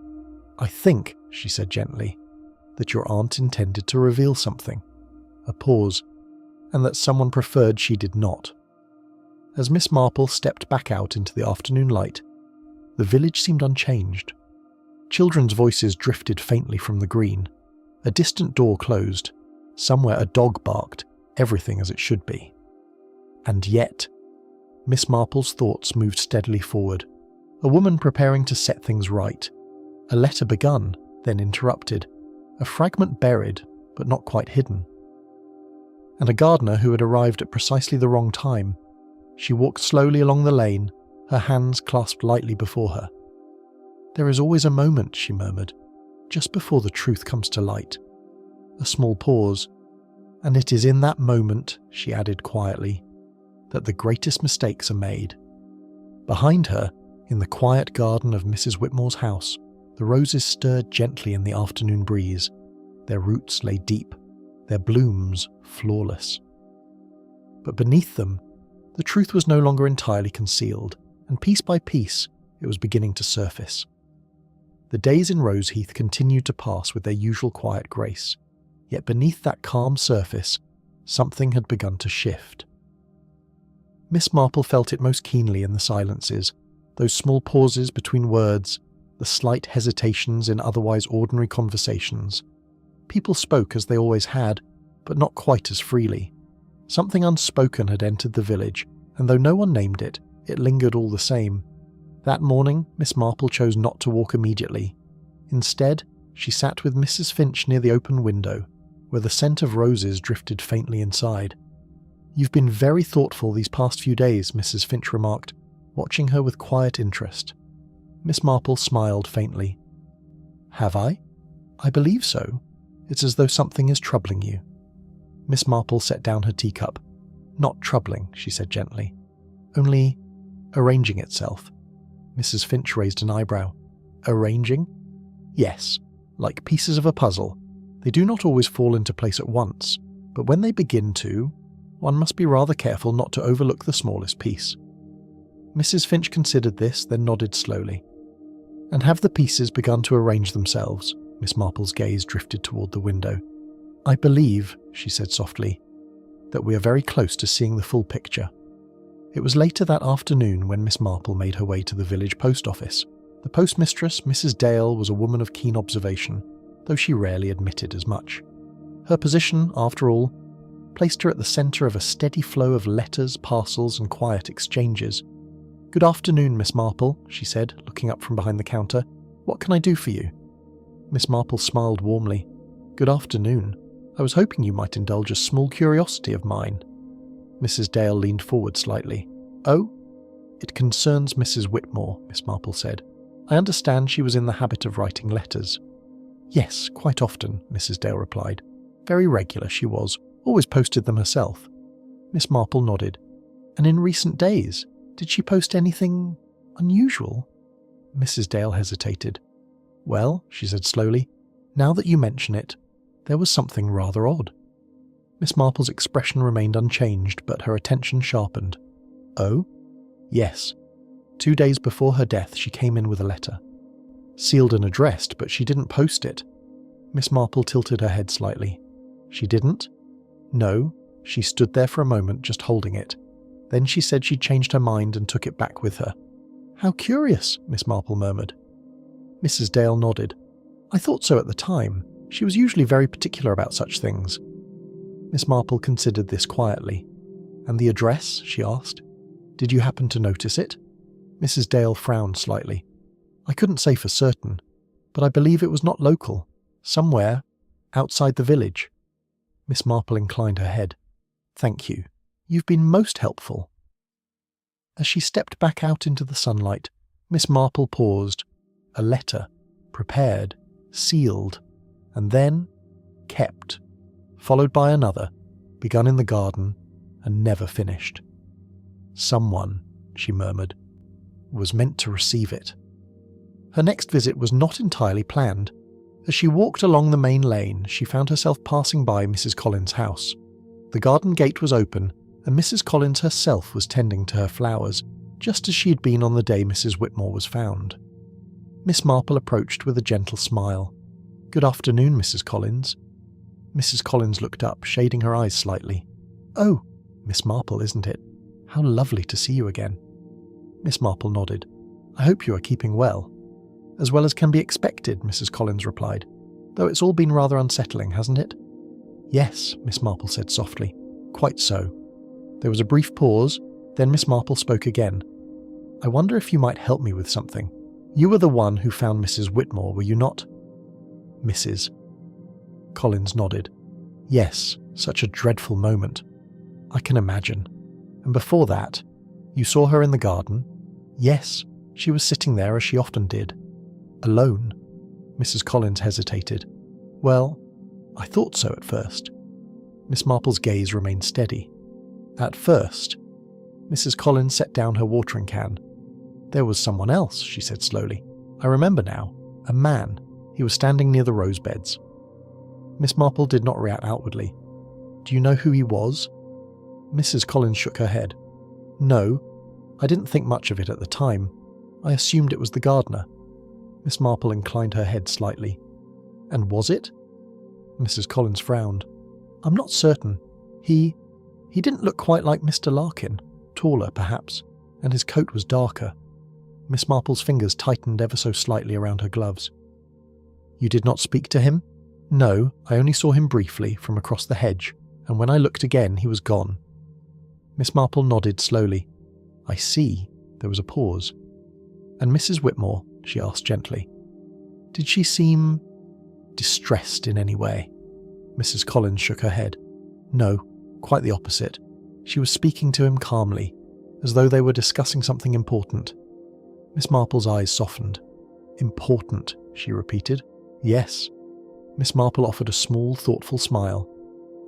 "I think," she said gently, "that your aunt intended to reveal something." A pause. "And that someone preferred she did not." As Miss Marple stepped back out into the afternoon light, the village seemed unchanged. Children's voices drifted faintly from the green. A distant door closed. Somewhere a dog barked, everything as it should be. And yet, Miss Marple's thoughts moved steadily forward. A woman preparing to set things right. A letter begun, then interrupted. A fragment buried, but not quite hidden. And a gardener who had arrived at precisely the wrong time. She walked slowly along the lane, her hands clasped lightly before her. "There is always a moment," she murmured, "just before the truth comes to light." A small pause. "And it is in that moment," she added quietly, "that the greatest mistakes are made." Behind her, in the quiet garden of Mrs. Whitmore's house, the roses stirred gently in the afternoon breeze. Their roots lay deep, their blooms flawless. But beneath them, the truth was no longer entirely concealed, and piece by piece, it was beginning to surface. The days in Roseheath continued to pass with their usual quiet grace, yet beneath that calm surface, something had begun to shift. Miss Marple felt it most keenly in the silences, those small pauses between words, the slight hesitations in otherwise ordinary conversations. People spoke as they always had, but not quite as freely. Something unspoken had entered the village, and though no one named it, it lingered all the same. That morning, Miss Marple chose not to walk immediately. Instead, she sat with Mrs. Finch near the open window, where the scent of roses drifted faintly inside. "You've been very thoughtful these past few days," Mrs. Finch remarked, watching her with quiet interest. Miss Marple smiled faintly. "Have I? I believe so. It's as though something is troubling you." Miss Marple set down her teacup. "Not troubling," she said gently. "Only arranging itself." Mrs. Finch raised an eyebrow. "Arranging?" "Yes, like pieces of a puzzle. They do not always fall into place at once, but when they begin to, one must be rather careful not to overlook the smallest piece." Mrs. Finch considered this, then nodded slowly. "And have the pieces begun to arrange themselves?" Miss Marple's gaze drifted toward the window. "I believe," she said softly, "that we are very close to seeing the full picture." It was later that afternoon when Miss Marple made her way to the village post office. The postmistress, Mrs. Dale, was a woman of keen observation, though she rarely admitted as much. Her position, after all, placed her at the centre of a steady flow of letters, parcels, and quiet exchanges. "Good afternoon, Miss Marple," she said, looking up from behind the counter. "What can I do for you?" Miss Marple smiled warmly. "Good afternoon. I was hoping you might indulge a small curiosity of mine." Mrs. Dale leaned forward slightly. "Oh? It concerns Mrs. Whitmore," Miss Marple said. "I understand she was in the habit of writing letters." "Yes, quite often," Mrs. Dale replied. "Very regular she was, always posted them herself." Miss Marple nodded. "And in recent days, did she post anything unusual?" Mrs. Dale hesitated. "Well," she said slowly, "now that you mention it, there was something rather odd." Miss Marple's expression remained unchanged, but her attention sharpened. Oh? Yes. 2 days before her death, she came in with a letter. Sealed and addressed, but she didn't post it. Miss Marple tilted her head slightly. She didn't? No. She stood there for a moment, just holding it. Then she said she'd changed her mind and took it back with her. How curious, Miss Marple murmured. Mrs. Dale nodded. I thought so at the time. She was usually very particular about such things. Miss Marple considered this quietly. And the address? She asked. Did you happen to notice it? Mrs. Dale frowned slightly. I couldn't say for certain, but I believe it was not local. Somewhere outside the village. Miss Marple inclined her head. Thank you. You've been most helpful. As she stepped back out into the sunlight, Miss Marple paused. A letter, prepared, sealed, and then kept, followed by another, begun in the garden and never finished. Someone, she murmured, was meant to receive it. Her next visit was not entirely planned. As she walked along the main lane, she found herself passing by Mrs. Collins' house. The garden gate was open, and Mrs. Collins herself was tending to her flowers, just as she had been on the day Mrs. Whitmore was found. Miss Marple approached with a gentle smile. Good afternoon, Mrs. Collins. Mrs. Collins looked up, shading her eyes slightly. Oh, Miss Marple, isn't it? How lovely to see you again. Miss Marple nodded. I hope you are keeping well. As well as can be expected, Mrs. Collins replied. Though it's all been rather unsettling, hasn't it? Yes, Miss Marple said softly. Quite so. There was a brief pause, then Miss Marple spoke again. I wonder if you might help me with something. You were the one who found Mrs. Whitmore, were you not? Mrs. Collins nodded. Yes, such a dreadful moment. I can imagine. And before that, you saw her in the garden? Yes, she was sitting there as she often did. Alone. Mrs. Collins hesitated. Well, I thought so at first. Miss Marple's gaze remained steady. At first. Mrs. Collins set down her watering can. There was someone else, she said slowly. I remember now. A man. He was standing near the rose beds. Miss Marple did not react outwardly. Do you know who he was? Mrs. Collins shook her head. No, I didn't think much of it at the time. I assumed it was the gardener. Miss Marple inclined her head slightly. And was it? Mrs. Collins frowned. I'm not certain. He didn't look quite like Mr. Larkin. Taller, perhaps, and his coat was darker. Miss Marple's fingers tightened ever so slightly around her gloves. You did not speak to him? No, I only saw him briefly from across the hedge, and when I looked again he was gone. Miss Marple nodded slowly. I see. There was a pause. And Mrs. Whitmore, she asked gently, did she seem distressed in any way? Mrs. Collins shook her head. No, quite the opposite. She was speaking to him calmly, as though they were discussing something important. Miss Marple's eyes softened. Important, she repeated. Yes. Miss Marple offered a small, thoughtful smile.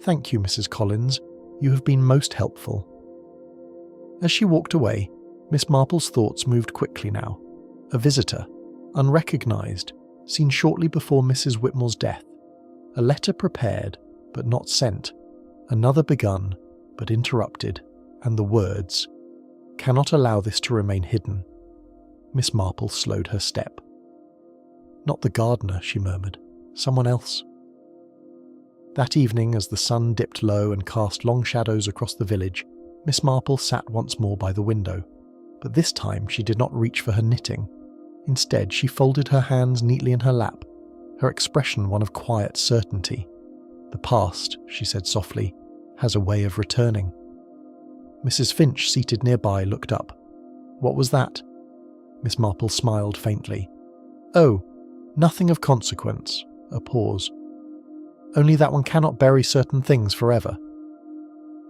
Thank you, Mrs. Collins. You have been most helpful. As she walked away, Miss Marple's thoughts moved quickly now. A visitor, unrecognised, seen shortly before Mrs. Whitmore's death. A letter prepared, but not sent. Another begun, but interrupted. And the words, cannot allow this to remain hidden. Miss Marple slowed her step. Not the gardener, she murmured. Someone else. That evening, as the sun dipped low and cast long shadows across the village, Miss Marple sat once more by the window. But this time she did not reach for her knitting. Instead, she folded her hands neatly in her lap, her expression one of quiet certainty. The past, she said softly, has a way of returning. Mrs. Finch, seated nearby, looked up. What was that? Miss Marple smiled faintly. Oh, nothing of consequence. A pause. Only that one cannot bury certain things forever.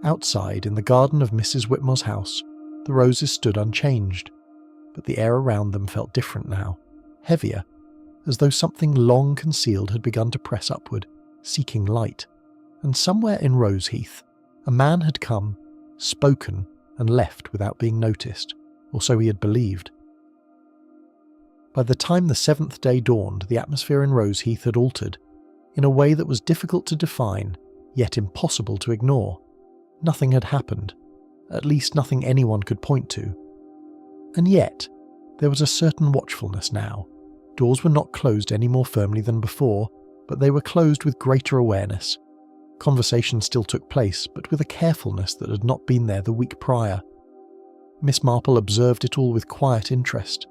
Outside, in the garden of Mrs. Whitmore's house, the roses stood unchanged, but the air around them felt different now, heavier, as though something long concealed had begun to press upward, seeking light. And somewhere in Roseheath, a man had come, spoken, and left without being noticed, or so he had believed. By the time the 7th day dawned, the atmosphere in Roseheath had altered, in a way that was difficult to define, yet impossible to ignore. Nothing had happened, at least nothing anyone could point to. And yet, there was a certain watchfulness now. Doors were not closed any more firmly than before, but they were closed with greater awareness. Conversation still took place, but with a carefulness that had not been there the week prior. Miss Marple observed it all with quiet interest.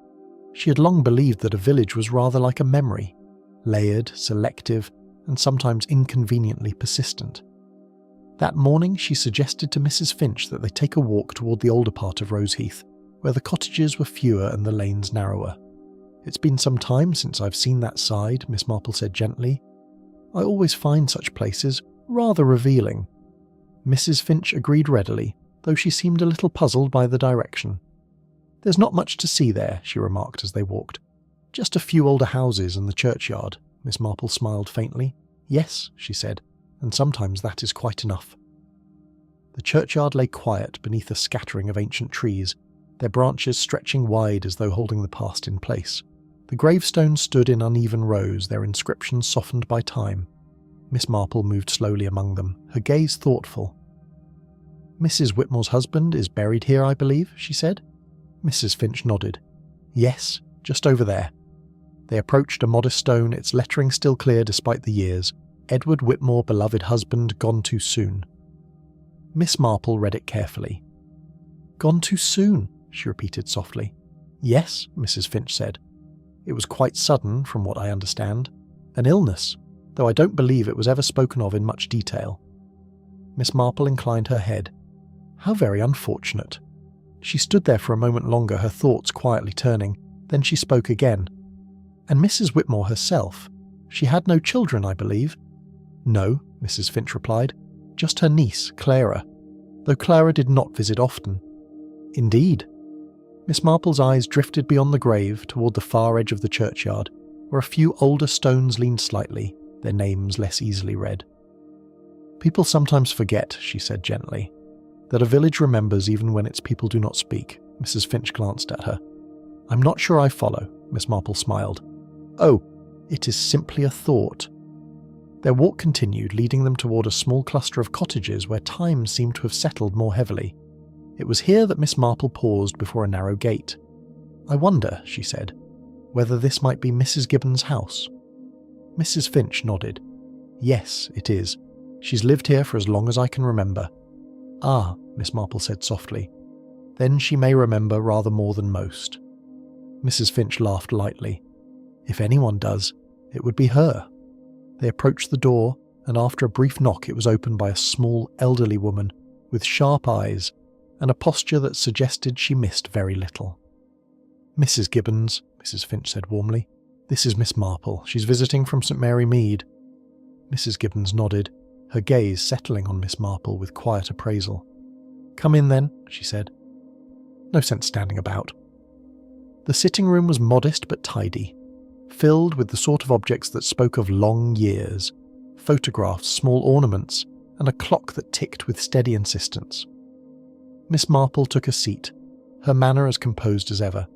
She had long believed that a village was rather like a memory, layered, selective, and sometimes inconveniently persistent. That morning she suggested to Mrs. Finch that they take a walk toward the older part of Roseheath, where the cottages were fewer and the lanes narrower. "It's been some time since I've seen that side," Miss Marple said gently. "I always find such places rather revealing." Mrs. Finch agreed readily, though she seemed a little puzzled by the direction. "There's not much to see there," she remarked as they walked. "Just a few older houses and the churchyard." Miss Marple smiled faintly. "Yes," she said, "and sometimes that is quite enough." The churchyard lay quiet beneath a scattering of ancient trees, their branches stretching wide as though holding the past in place. The gravestones stood in uneven rows, their inscriptions softened by time. Miss Marple moved slowly among them, her gaze thoughtful. "Mrs. Whitmore's husband is buried here, I believe," she said. Mrs. Finch nodded. "Yes, just over there." They approached a modest stone, its lettering still clear despite the years. "Edward Whitmore, beloved husband, gone too soon." Miss Marple read it carefully. "Gone too soon," she repeated softly. "Yes," Mrs. Finch said. "It was quite sudden, from what I understand. An illness, though I don't believe it was ever spoken of in much detail." Miss Marple inclined her head. "How very unfortunate." She stood there for a moment longer, her thoughts quietly turning. Then she spoke again. "And Mrs. Whitmore herself, she had no children, I believe?" "No," Mrs. Finch replied. "Just her niece, Clara, though Clara did not visit often." "Indeed." Miss Marple's eyes drifted beyond the grave toward the far edge of the churchyard, where a few older stones leaned slightly, their names less easily read. "People sometimes forget," she said gently, "that a village remembers even when its people do not speak." Mrs. Finch glanced at her. "I'm not sure I follow," Miss Marple smiled. "Oh, it is simply a thought." Their walk continued, leading them toward a small cluster of cottages where time seemed to have settled more heavily. It was here that Miss Marple paused before a narrow gate. "I wonder," she said, "whether this might be Mrs. Gibbons' house." Mrs. Finch nodded. "Yes, it is. She's lived here for as long as I can remember." "Ah," Miss Marple said softly. "Then she may remember rather more than most." Mrs. Finch laughed lightly. "If anyone does, it would be her." They approached the door, and after a brief knock it was opened by a small, elderly woman with sharp eyes and a posture that suggested she missed very little. "Mrs. Gibbons," Mrs. Finch said warmly. "This is Miss Marple. She's visiting from St. Mary Mead." Mrs. Gibbons nodded, her gaze settling on Miss Marple with quiet appraisal. "Come in then," she said. "No sense standing about." The sitting room was modest but tidy, filled with the sort of objects that spoke of long years: photographs, small ornaments, and a clock that ticked with steady insistence. Miss Marple took a seat, her manner as composed as ever.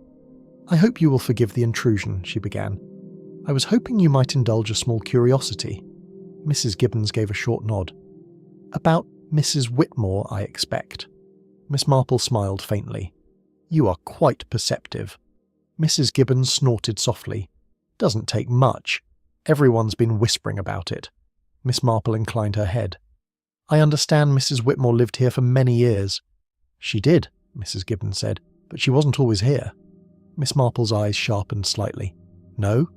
"I hope you will forgive the intrusion," she began. "I was hoping you might indulge a small curiosity." Mrs. Gibbons gave a short nod. "About Mrs. Whitmore, I expect." Miss Marple smiled faintly. "You are quite perceptive." Mrs. Gibbons snorted softly. "Doesn't take much. Everyone's been whispering about it." Miss Marple inclined her head. "I understand Mrs. Whitmore lived here for many years." "She did," Mrs. Gibbons said, "but she wasn't always here." Miss Marple's eyes sharpened slightly. No,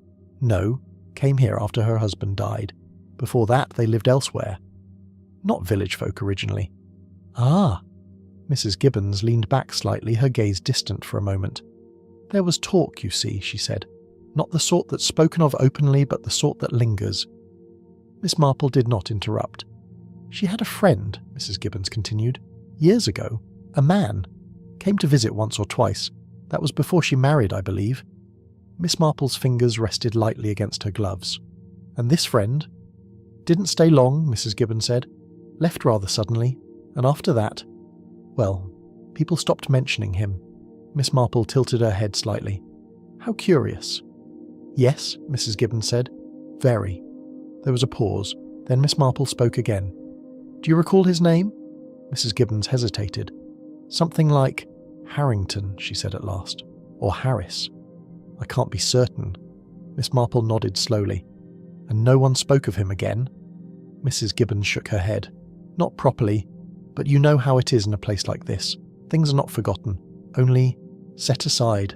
came here after her husband died. Before that they lived elsewhere. Not village folk originally." "Ah." Mrs. Gibbons leaned back slightly, her gaze distant for a moment. "There was talk, you see," she said. "Not the sort that's spoken of openly, but the sort that lingers." Miss Marple did not interrupt. "She had a friend," Mrs. Gibbons continued, "years ago. A man. Came to visit once or twice. That was before she married, I believe." Miss Marple's fingers rested lightly against her gloves. "And this friend?" "Didn't stay long," Mrs. Gibbons said. "Left rather suddenly. And after that, well, people stopped mentioning him." Miss Marple tilted her head slightly. "How curious." "Yes," Mrs. Gibbons said. "Very." There was a pause. Then Miss Marple spoke again. Do you recall his name? Mrs. Gibbons hesitated. Something like Harrington, she said at last. Or Harris. I can't be certain. Miss Marple nodded slowly. And no one spoke of him again? Mrs. Gibbons shook her head. Not properly, but you know how it is in a place like this. Things are not forgotten, only set aside.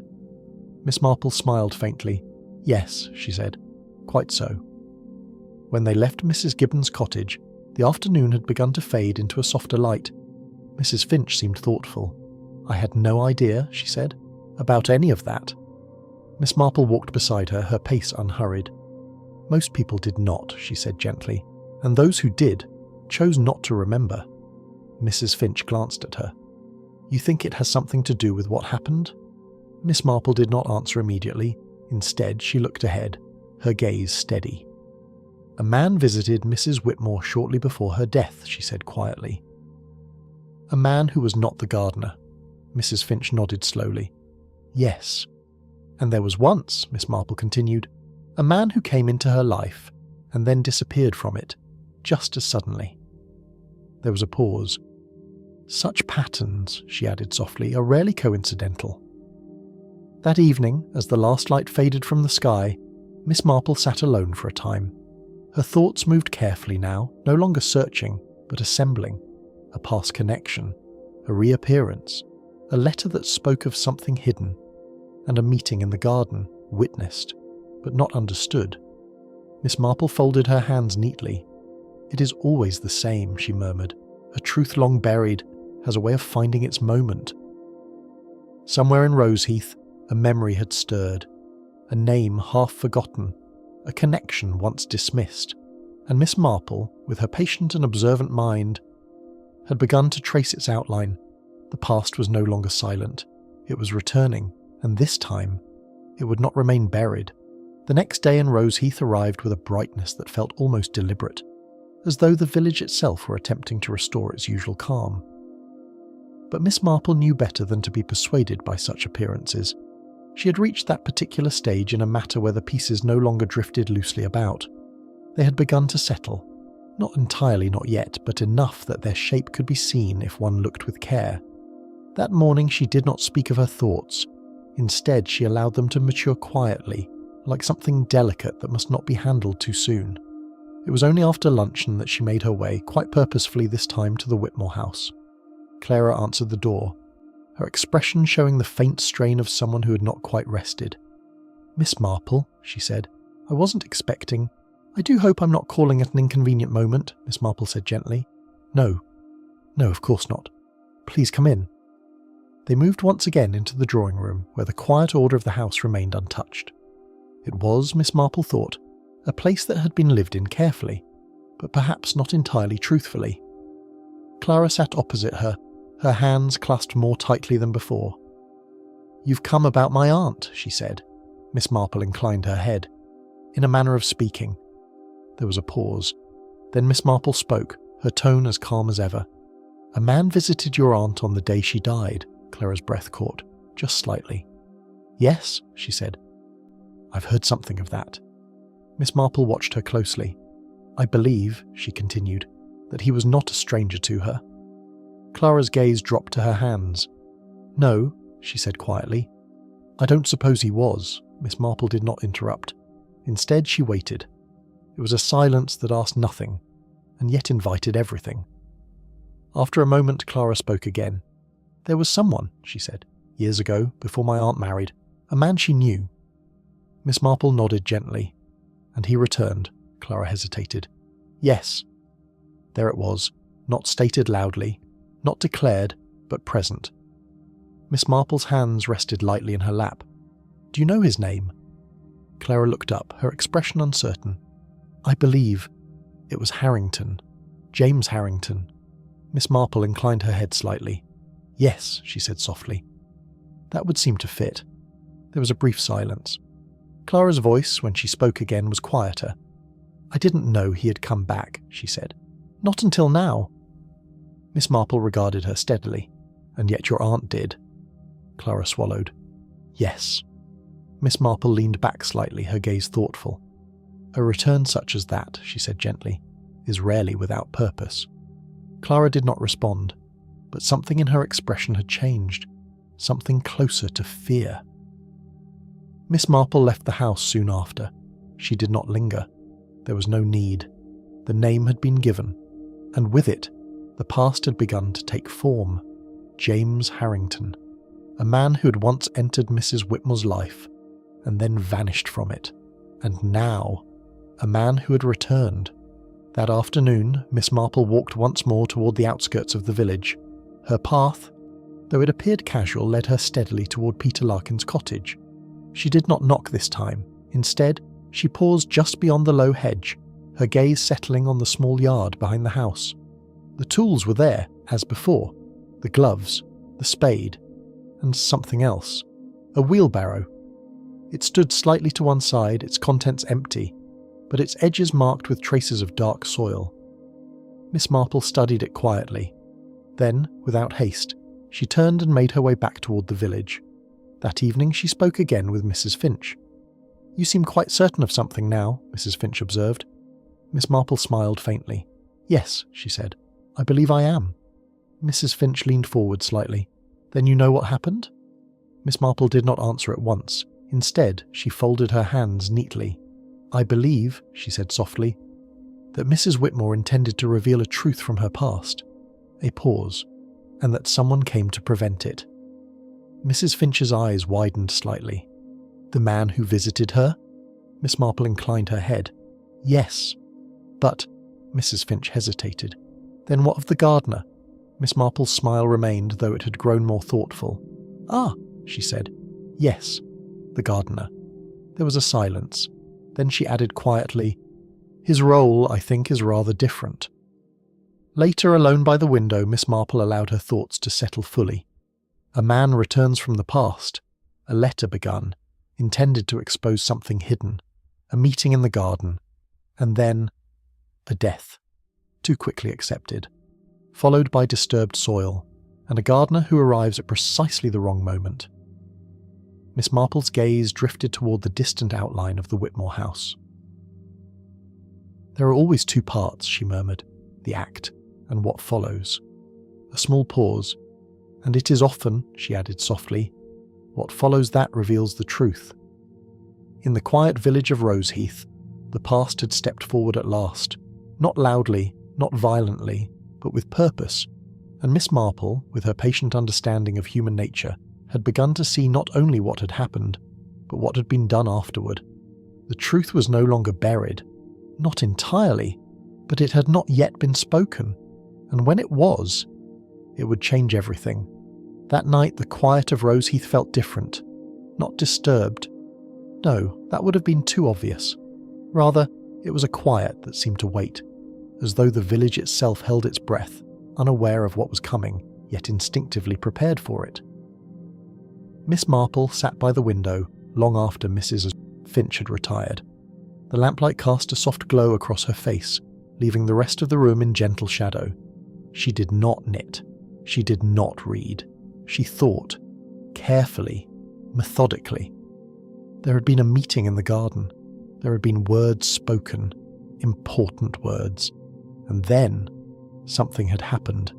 Miss Marple smiled faintly. Yes, she said. Quite so. When they left Mrs. Gibbons' cottage, the afternoon had begun to fade into a softer light. Mrs. Finch seemed thoughtful. I had no idea, she said, about any of that. Miss Marple walked beside her, her pace unhurried. Most people did not, she said gently, and those who did chose not to remember. Mrs. Finch glanced at her. You think it has something to do with what happened? Miss Marple did not answer immediately. Instead, she looked ahead, her gaze steady. A man visited Mrs. Whitmore shortly before her death, she said quietly. A man who was not the gardener. Mrs. Finch nodded slowly. Yes. And there was once, Miss Marple continued, a man who came into her life and then disappeared from it, just as suddenly. There was a pause. Such patterns, she added softly, are rarely coincidental. That evening, as the last light faded from the sky, Miss Marple sat alone for a time. Her thoughts moved carefully now, no longer searching, but assembling. A past connection, a reappearance, a letter that spoke of something hidden, and a meeting in the garden, witnessed, but not understood. Miss Marple folded her hands neatly. It is always the same, she murmured. A truth long buried has a way of finding its moment. Somewhere in Roseheath, a memory had stirred, a name half forgotten, a connection once dismissed, and Miss Marple, with her patient and observant mind, had begun to trace its outline. The past was no longer silent. It was returning, and this time, it would not remain buried. The next day in Roseheath arrived with a brightness that felt almost deliberate, as though the village itself were attempting to restore its usual calm. But Miss Marple knew better than to be persuaded by such appearances. She had reached that particular stage in a matter where the pieces no longer drifted loosely about. They had begun to settle, not entirely, not yet, but enough that their shape could be seen if one looked with care. That morning she did not speak of her thoughts. Instead, she allowed them to mature quietly, like something delicate that must not be handled too soon. It was only after luncheon that she made her way, quite purposefully this time, to the Whitmore house. Clara answered the door, her expression showing the faint strain of someone who had not quite rested. "Miss Marple," she said, "I wasn't expecting—" "I do hope I'm not calling at an inconvenient moment," Miss Marple said gently. No, of course not. Please come in." They moved once again into the drawing room, where the quiet order of the house remained untouched. It was, Miss Marple thought, a place that had been lived in carefully, but perhaps not entirely truthfully. Clara sat opposite her, her hands clasped more tightly than before. "You've come about my aunt," she said. Miss Marple inclined her head, in a manner of speaking. There was a pause. Then Miss Marple spoke, her tone as calm as ever. "A man visited your aunt on the day she died," Clara's breath caught, just slightly. "Yes," she said. "I've heard something of that." Miss Marple watched her closely. "I believe," she continued, "that he was not a stranger to her." Clara's gaze dropped to her hands. "No," she said quietly. "I don't suppose he was." Miss Marple did not interrupt. Instead, she waited. It was a silence that asked nothing, and yet invited everything. After a moment, Clara spoke again. "There was someone," she said, "years ago, before my aunt married, a man she knew." Miss Marple nodded gently. "And he returned," Clara hesitated. "Yes." There it was, not stated loudly, not declared, but present. Miss Marple's hands rested lightly in her lap. "Do you know his name?" Clara looked up, her expression uncertain. "I believe it was Harrington. James Harrington." Miss Marple inclined her head slightly. "Yes," she said softly. "That would seem to fit." There was a brief silence. Clara's voice, when she spoke again, was quieter. "I didn't know he had come back," she said. "Not until now." Miss Marple regarded her steadily. "And yet your aunt did." Clara swallowed. "Yes." Miss Marple leaned back slightly, her gaze thoughtful. "A return such as that," she said gently, "is rarely without purpose." Clara did not respond, but something in her expression had changed, something closer to fear. Miss Marple left the house soon after. She did not linger. There was no need. The name had been given, and with it, the past had begun to take form. James Harrington, a man who had once entered Mrs. Whitmore's life, and then vanished from it, and now, a man who had returned. That afternoon, Miss Marple walked once more toward the outskirts of the village. Her path, though it appeared casual, led her steadily toward Peter Larkin's cottage. She did not knock this time. Instead, she paused just beyond the low hedge, her gaze settling on the small yard behind the house. The tools were there, as before, the gloves, the spade, and something else, a wheelbarrow. It stood slightly to one side, its contents empty, but its edges marked with traces of dark soil. Miss Marple studied it quietly. Then, without haste, she turned and made her way back toward the village. That evening she spoke again with Mrs. Finch. "You seem quite certain of something now," Mrs. Finch observed. Miss Marple smiled faintly. "Yes," she said, "I believe I am." Mrs. Finch leaned forward slightly. "Then you know what happened?" Miss Marple did not answer at once. Instead, she folded her hands neatly. "I believe," she said softly, "that Mrs. Whitmore intended to reveal a truth from her past." A pause, and that someone came to prevent it. Mrs. Finch's eyes widened slightly. "The man who visited her?" Miss Marple inclined her head. "Yes." "But—" Mrs. Finch hesitated. "Then what of the gardener?" Miss Marple's smile remained, though it had grown more thoughtful. "Ah," she said. "Yes, the gardener." There was a silence. Then she added quietly, "His role, I think, is rather different." Later, alone by the window, Miss Marple allowed her thoughts to settle fully. A man returns from the past, a letter begun, intended to expose something hidden, a meeting in the garden, and then a death, too quickly accepted, followed by disturbed soil, and a gardener who arrives at precisely the wrong moment. Miss Marple's gaze drifted toward the distant outline of the Whitmore house. "There are always two parts," she murmured, "the act and what follows." A small pause. "And it is often," she added softly, "what follows that reveals the truth." In the quiet village of Roseheath, the past had stepped forward at last, not loudly, not violently, but with purpose, and Miss Marple, with her patient understanding of human nature, had begun to see not only what had happened, but what had been done afterward. The truth was no longer buried, not entirely, but it had not yet been spoken, and when it was, it would change everything. That night the quiet of Roseheath felt different, not disturbed. No, that would have been too obvious. Rather, it was a quiet that seemed to wait, as though the village itself held its breath, unaware of what was coming, yet instinctively prepared for it. Miss Marple sat by the window long after Mrs. Finch had retired. The lamplight cast a soft glow across her face, leaving the rest of the room in gentle shadow. She did not knit. She did not read. She thought, carefully, methodically. There had been a meeting in the garden. There had been words spoken, important words. And then, something had happened.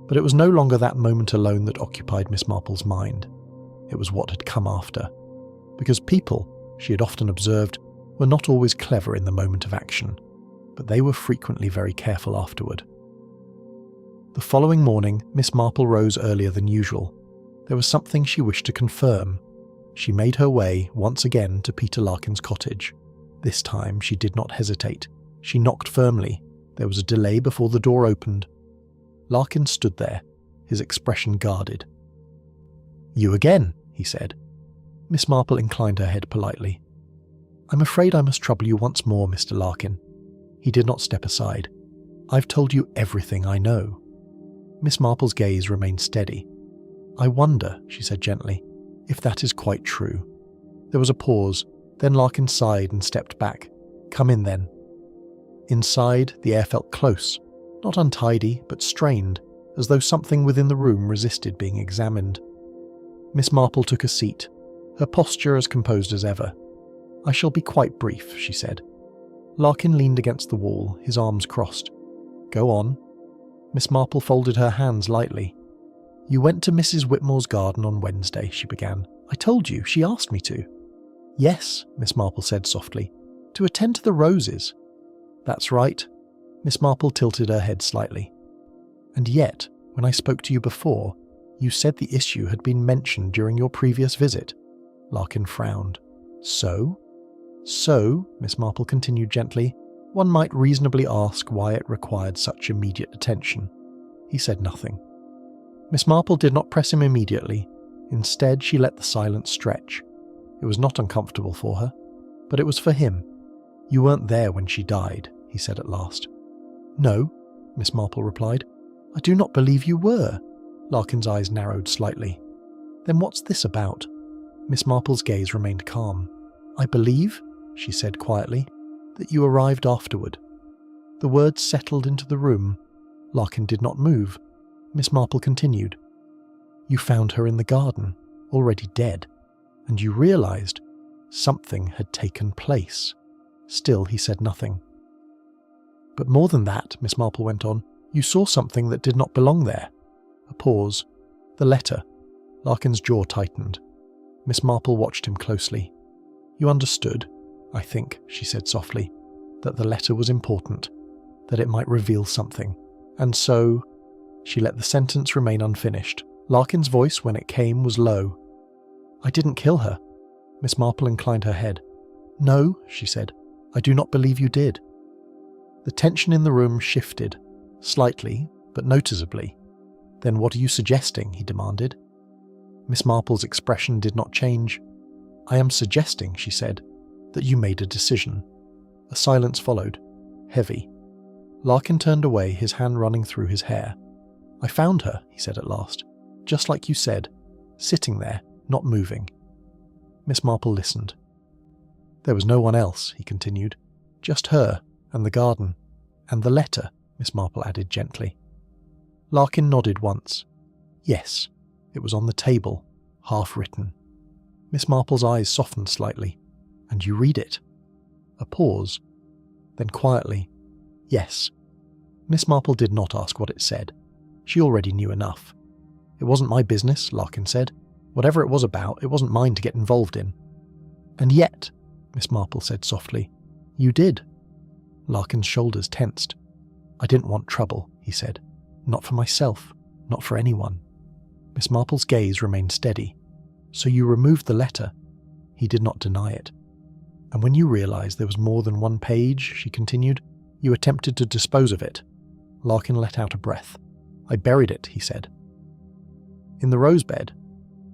But it was no longer that moment alone that occupied Miss Marple's mind. It was what had come after. Because people, she had often observed, were not always clever in the moment of action, but they were frequently very careful afterward. The following morning, Miss Marple rose earlier than usual. There was something she wished to confirm. She made her way, once again, to Peter Larkin's cottage. This time she did not hesitate. She knocked firmly. There was a delay before the door opened. Larkin stood there, his expression guarded. "You again," he said. Miss Marple inclined her head politely. "I'm afraid I must trouble you once more, Mr. Larkin." He did not step aside. "I've told you everything I know." Miss Marple's gaze remained steady. "I wonder," she said gently, "if that is quite true." There was a pause, then Larkin sighed and stepped back. "Come in then." Inside, the air felt close, not untidy, but strained, as though something within the room resisted being examined. Miss Marple took a seat, her posture as composed as ever. "I shall be quite brief," she said. Larkin leaned against the wall, his arms crossed. "Go on." Miss Marple folded her hands lightly. "You went to Mrs. Whitmore's garden on Wednesday," she began. "I told you, she asked me to." "Yes," Miss Marple said softly, "to attend to the roses." "That's right." Miss Marple tilted her head slightly. "And yet, when I spoke to you before, you said the issue had been mentioned during your previous visit." Larkin frowned. "So?" "So," Miss Marple continued gently, "one might reasonably ask why it required such immediate attention." He said nothing. Miss Marple did not press him immediately. Instead, she let the silence stretch. It was not uncomfortable for her, but it was for him. "You weren't there when she died," he said at last. "No," Miss Marple replied. "I do not believe you were." Larkin's eyes narrowed slightly. "Then what's this about?" Miss Marple's gaze remained calm. "I believe," she said quietly, "that you arrived afterward." The words settled into the room. Larkin did not move. Miss Marple continued. "You found her in the garden, already dead, and you realised something had taken place." Still he said nothing. "But more than that," Miss Marple went on, "you saw something that did not belong there." A pause. "The letter." Larkin's jaw tightened. Miss Marple watched him closely. "You understood, I think," she said softly, "that the letter was important, that it might reveal something. And so—" She let the sentence remain unfinished. Larkin's voice, when it came, was low. "I didn't kill her." Miss Marple inclined her head. "No," she said, "I do not believe you did." The tension in the room shifted, slightly, but noticeably. "Then what are you suggesting?" he demanded. Miss Marple's expression did not change. "I am suggesting," she said, "that you made a decision." A silence followed, heavy. Larkin turned away, his hand running through his hair. "I found her," he said at last, "just like you said, sitting there, not moving." Miss Marple listened. "There was no one else," he continued. "Just her, and the garden, and the letter," Miss Marple added gently. Larkin nodded once. "Yes, it was on the table, half written." Miss Marple's eyes softened slightly. "And you read it?" A pause. Then quietly, "Yes." Miss Marple did not ask what it said. She already knew enough. "It wasn't my business," Larkin said. "Whatever it was about, it wasn't mine to get involved in." "And yet," Miss Marple said softly, "you did." Larkin's shoulders tensed. "I didn't want trouble," he said. "Not for myself, not for anyone." Miss Marple's gaze remained steady. "So you removed the letter?" He did not deny it. "And when you realised there was more than one page," she continued, "you attempted to dispose of it." Larkin let out a breath. "I buried it," he said. "In the rose bed?"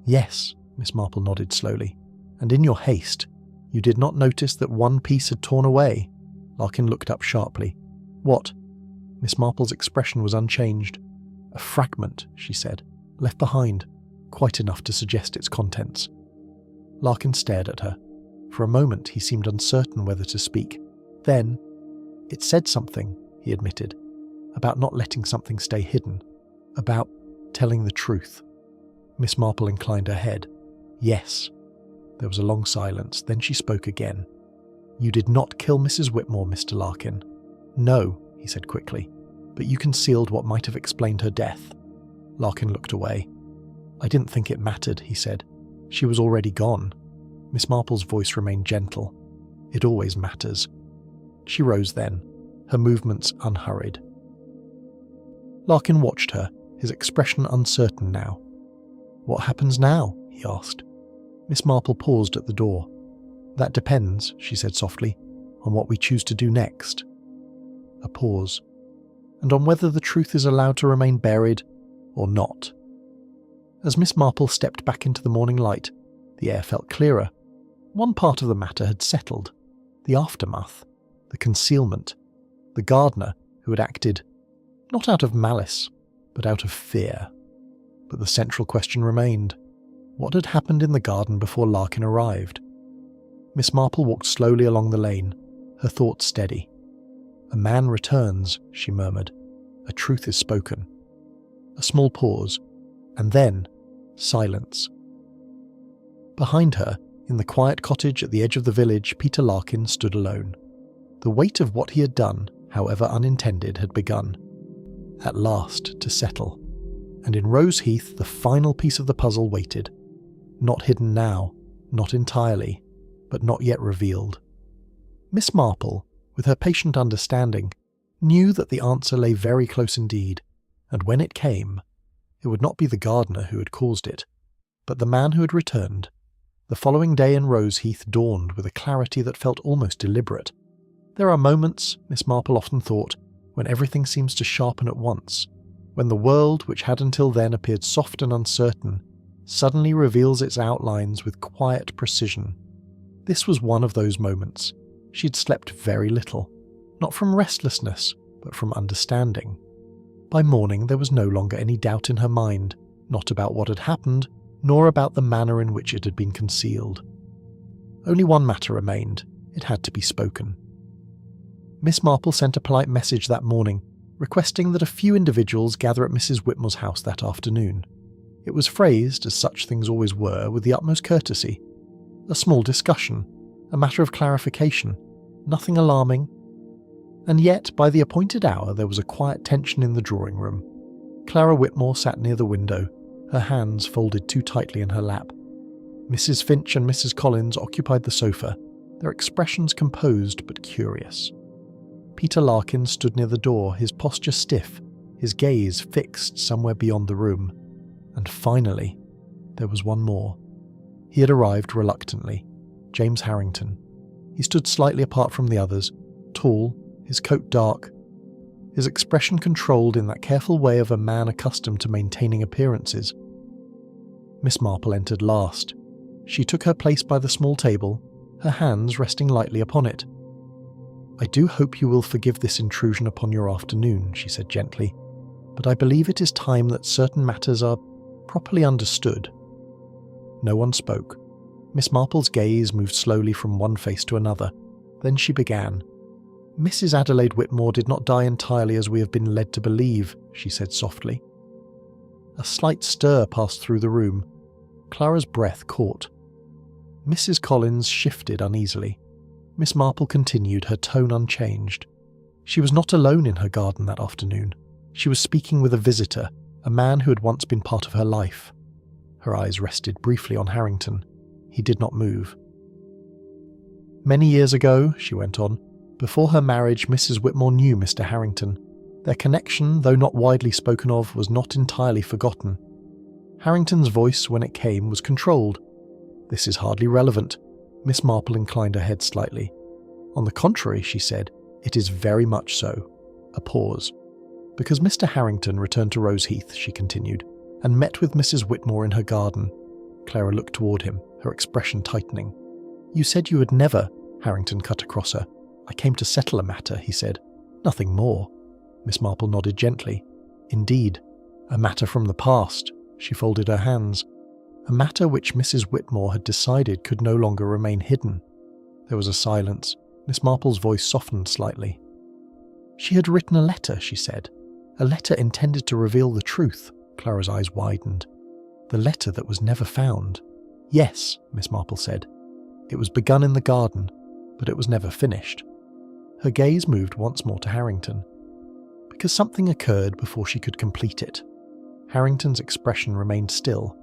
"Yes," Miss Marple nodded slowly. "And in your haste, you did not notice that one piece had torn away?" Larkin looked up sharply. "What?" Miss Marple's expression was unchanged. "A fragment," she said, "left behind, quite enough to suggest its contents." Larkin stared at her. For a moment he seemed uncertain whether to speak. Then, "It said something," he admitted, "about not letting something stay hidden, about telling the truth." Miss Marple inclined her head. "Yes." There was a long silence, then she spoke again. "You did not kill Mrs. Whitmore, Mr. Larkin." "No," he said quickly, "but you concealed what might have explained her death." Larkin looked away. "I didn't think it mattered," he said. "She was already gone." Miss Marple's voice remained gentle. "It always matters." She rose then, her movements unhurried. Larkin watched her, his expression uncertain now. "What happens now?" he asked. Miss Marple paused at the door. "That depends," she said softly, "on what we choose to do next." A pause. "And on whether the truth is allowed to remain buried or not." As Miss Marple stepped back into the morning light, the air felt clearer. One part of the matter had settled. The aftermath, the concealment, the gardener who had acted not out of malice, but out of fear. But the central question remained. What had happened in the garden before Larkin arrived? Miss Marple walked slowly along the lane, her thoughts steady. "A man returns," she murmured. "A truth is spoken." A small pause, and then silence. Behind her, in the quiet cottage at the edge of the village, Peter Larkin stood alone. The weight of what he had done, however unintended, had begun. at last to settle. And in Rose Heath, the final piece of the puzzle waited. Not hidden now, not entirely, but not yet revealed. Miss Marple, with her patient understanding, knew that the answer lay very close indeed, and when it came, it would not be the gardener who had caused it, but the man who had returned. The following day in Rose Heath dawned with a clarity that felt almost deliberate. There are moments, Miss Marple often thought, when everything seems to sharpen at once, when the world, which had until then appeared soft and uncertain, suddenly reveals its outlines with quiet precision. This was one of those moments. She had slept very little, not from restlessness, but from understanding. By morning there was no longer any doubt in her mind, not about what had happened, nor about the manner in which it had been concealed. Only one matter remained. It had to be spoken. Miss Marple sent a polite message that morning, requesting that a few individuals gather at Mrs. Whitmore's house that afternoon. It was phrased, as such things always were, with the utmost courtesy. A small discussion, a matter of clarification, nothing alarming. And yet, by the appointed hour, there was a quiet tension in the drawing room. Clara Whitmore sat near the window, her hands folded too tightly in her lap. Mrs. Finch and Mrs. Collins occupied the sofa, their expressions composed but curious. Peter Larkin stood near the door, his posture stiff, his gaze fixed somewhere beyond the room. And finally, there was one more. He had arrived reluctantly. James Harrington. He stood slightly apart from the others, tall, his coat dark, his expression controlled in that careful way of a man accustomed to maintaining appearances. Miss Marple entered last. She took her place by the small table, her hands resting lightly upon it. "I do hope you will forgive this intrusion upon your afternoon," she said gently, "but I believe it is time that certain matters are properly understood." No one spoke. Miss Marple's gaze moved slowly from one face to another. Then she began. "Mrs. Adelaide Whitmore did not die entirely as we have been led to believe," she said softly. A slight stir passed through the room. Clara's breath caught. Mrs. Collins shifted uneasily. Miss Marple continued, her tone unchanged. She was not alone in her garden that afternoon. She was speaking with a visitor, a man who had once been part of her life. Her eyes rested briefly on Harrington. He did not move. "Many years ago," she went on, "before her marriage, Mrs. Whitmore knew Mr. Harrington. Their connection, though not widely spoken of, was not entirely forgotten. Harrington's voice, when it came, was controlled. This is hardly relevant." Miss Marple inclined her head slightly. "On the contrary," she said, "it is very much so." A pause. "Because Mr. Harrington returned to Rose Heath," she continued, "and met with Mrs. Whitmore in her garden." Clara looked toward him, her expression tightening. "You said you had never," Harrington cut across her. "I came to settle a matter," he said. "Nothing more." Miss Marple nodded gently. "Indeed, a matter from the past." She folded her hands. A matter which Mrs. Whitmore had decided could no longer remain hidden. There was a silence. Miss Marple's voice softened slightly. "She had written a letter," she said. "A letter intended to reveal the truth." Clara's eyes widened. "The letter that was never found." "Yes," Miss Marple said. "It was begun in the garden, but it was never finished." Her gaze moved once more to Harrington. "Because something occurred before she could complete it." Harrington's expression remained still,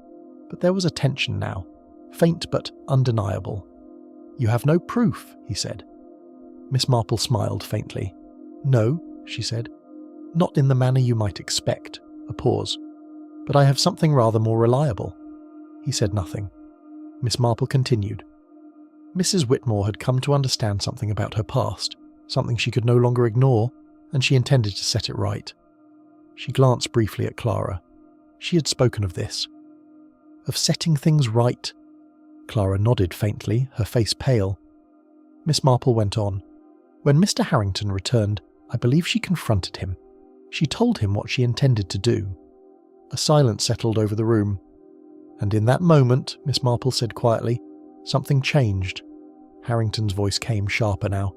but there was a tension now, faint but undeniable. "You have no proof," he said. Miss Marple smiled faintly. "No," she said. "Not in the manner you might expect." A pause. "But I have something rather more reliable." He said nothing. Miss Marple continued. Mrs. Whitmore had come to understand something about her past, something she could no longer ignore, and she intended to set it right. She glanced briefly at Clara. She had spoken of this. Of setting things right. Clara nodded faintly, her face pale. Miss Marple went on. "When Mr. Harrington returned, I believe she confronted him. She told him what she intended to do." A silence settled over the room. "And in that moment," Miss Marple said quietly, "something changed." Harrington's voice came sharper now.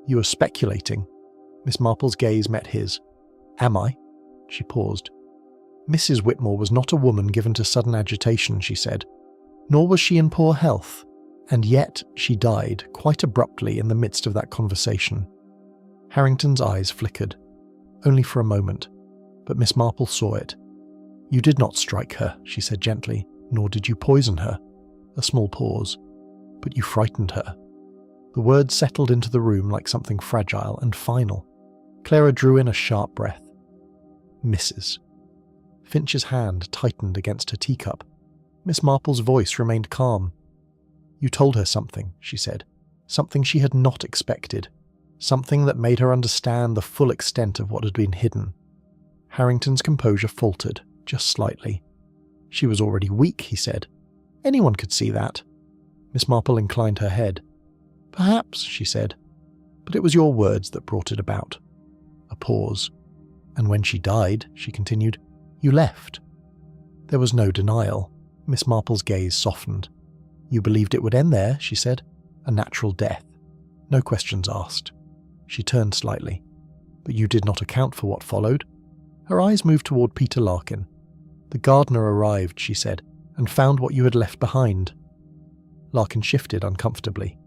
"You are speculating." Miss Marple's gaze met his. "Am I?" She paused. "Mrs. Whitmore was not a woman given to sudden agitation," she said. "Nor was she in poor health. And yet she died quite abruptly in the midst of that conversation." Harrington's eyes flickered. Only for a moment. but Miss Marple saw it. "You did not strike her," she said gently, "nor did you poison her." A small pause. "But you frightened her." The words settled into the room like something fragile and final. Clara drew in a sharp breath. "Mrs." Finch's hand tightened against her teacup. Miss Marple's voice remained calm. "You told her something," she said. "Something she had not expected. Something that made her understand the full extent of what had been hidden." Harrington's composure faltered, just slightly. "She was already weak," he said. "Anyone could see that." Miss Marple inclined her head. "Perhaps," she said. "But it was your words that brought it about." A pause. "And when she died," she continued, "you left." There was no denial. Miss Marple's gaze softened. "You believed it would end there," she said. "A natural death. No questions asked." She turned slightly. "But you did not account for what followed." Her eyes moved toward Peter Larkin. "The gardener arrived," she said, "and found what you had left behind." Larkin shifted uncomfortably.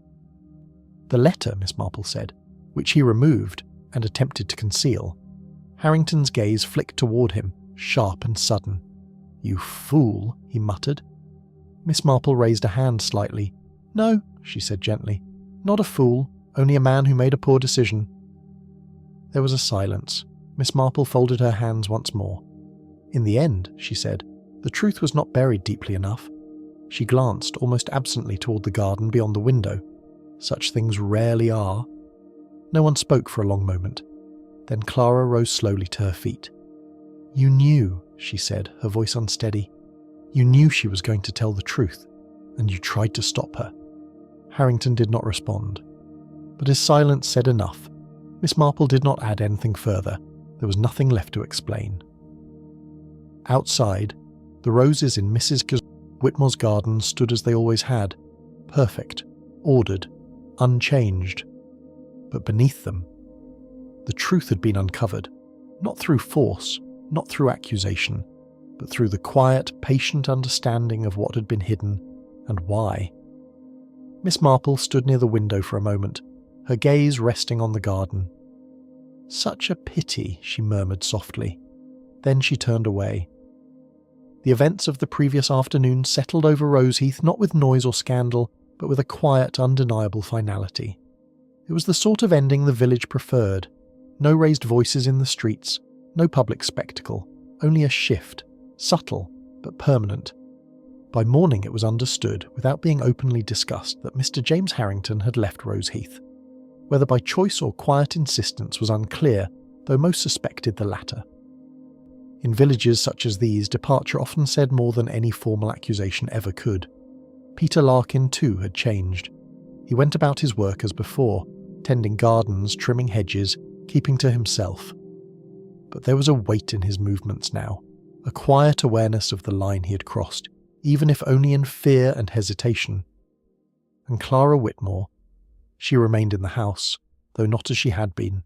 "The letter," Miss Marple said, "which he removed and attempted to conceal." Harrington's gaze flicked toward him, sharp and sudden. "You fool," he muttered. Miss Marple raised a hand slightly. "No," she said gently. "Not a fool, only a man who made a poor decision." There was a silence. Miss Marple folded her hands once more. "In the end," she said, "the truth was not buried deeply enough." She glanced almost absently toward the garden beyond the window. Such things rarely are. No one spoke for a long moment. Then Clara rose slowly to her feet. "You knew," she said, her voice unsteady. "You knew she was going to tell the truth, and you tried to stop her." Harrington did not respond. But his silence said enough. Miss Marple did not add anything further. There was nothing left to explain. Outside, the roses in Mrs. Whitmore's garden stood as they always had, perfect, ordered, unchanged. But beneath them, the truth had been uncovered, not through force, not through accusation, but through the quiet, patient understanding of what had been hidden and why. Miss Marple stood near the window for a moment, her gaze resting on the garden. "Such a pity," she murmured softly. Then she turned away. The events of the previous afternoon settled over Roseheath not with noise or scandal, but with a quiet, undeniable finality. It was the sort of ending the village preferred. No raised voices in the streets, no public spectacle, only a shift, subtle but permanent. By morning it was understood, without being openly discussed, that Mr. James Harrington had left Roseheath. Whether by choice or quiet insistence was unclear, though most suspected the latter. In villages such as these, departure often said more than any formal accusation ever could. Peter Larkin, too, had changed. He went about his work as before, tending gardens, trimming hedges, keeping to himself. But there was a weight in his movements now, a quiet awareness of the line he had crossed, even if only in fear and hesitation. And Clara Whitmore, she remained in the house, though not as she had been.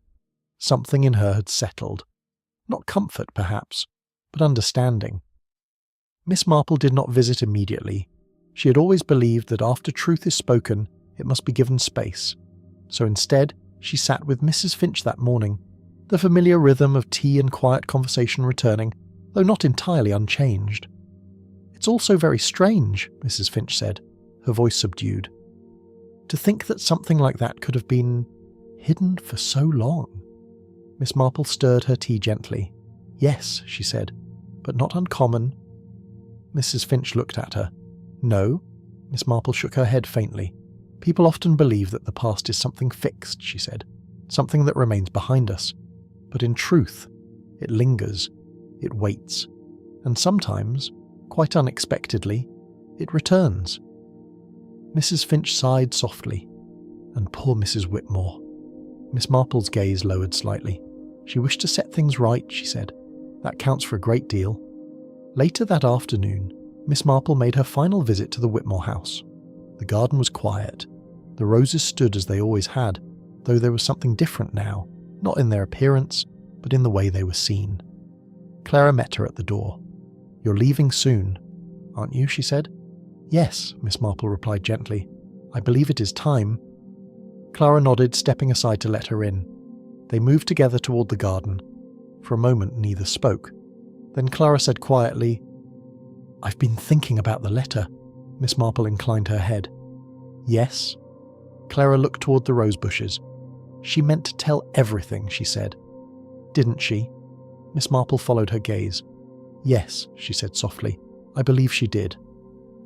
Something in her had settled. Not comfort, perhaps, but understanding. Miss Marple did not visit immediately. She had always believed that after truth is spoken, it must be given space. So instead, she sat with Mrs. Finch that morning, the familiar rhythm of tea and quiet conversation returning, though not entirely unchanged. "It's all so very strange," Mrs. Finch said, her voice subdued. "To think that something like that could have been hidden for so long." Miss Marple stirred her tea gently. "Yes," she said, "but not uncommon." Mrs. Finch looked at her. "No?" Miss Marple shook her head faintly. "People often believe that the past is something fixed," she said, "something that remains behind us. But in truth, it lingers, it waits, and sometimes, quite unexpectedly, it returns." Mrs. Finch sighed softly. "And poor Mrs. Whitmore." Miss Marple's gaze lowered slightly. "She wished to set things right," she said. "That counts for a great deal." Later that afternoon, Miss Marple made her final visit to the Whitmore house. The garden was quiet. The roses stood as they always had, though there was something different now, not in their appearance, but in the way they were seen. Clara met her at the door. "You're leaving soon, aren't you?" she said. "Yes," Miss Marple replied gently. "I believe it is time." Clara nodded, stepping aside to let her in. They moved together toward the garden. For a moment neither spoke. Then Clara said quietly, "I've been thinking about the letter." Miss Marple inclined her head. "Yes?" Clara looked toward the rose bushes. "She meant to tell everything," she said. "Didn't she?" Miss Marple followed her gaze. "Yes," she said softly. "I believe she did."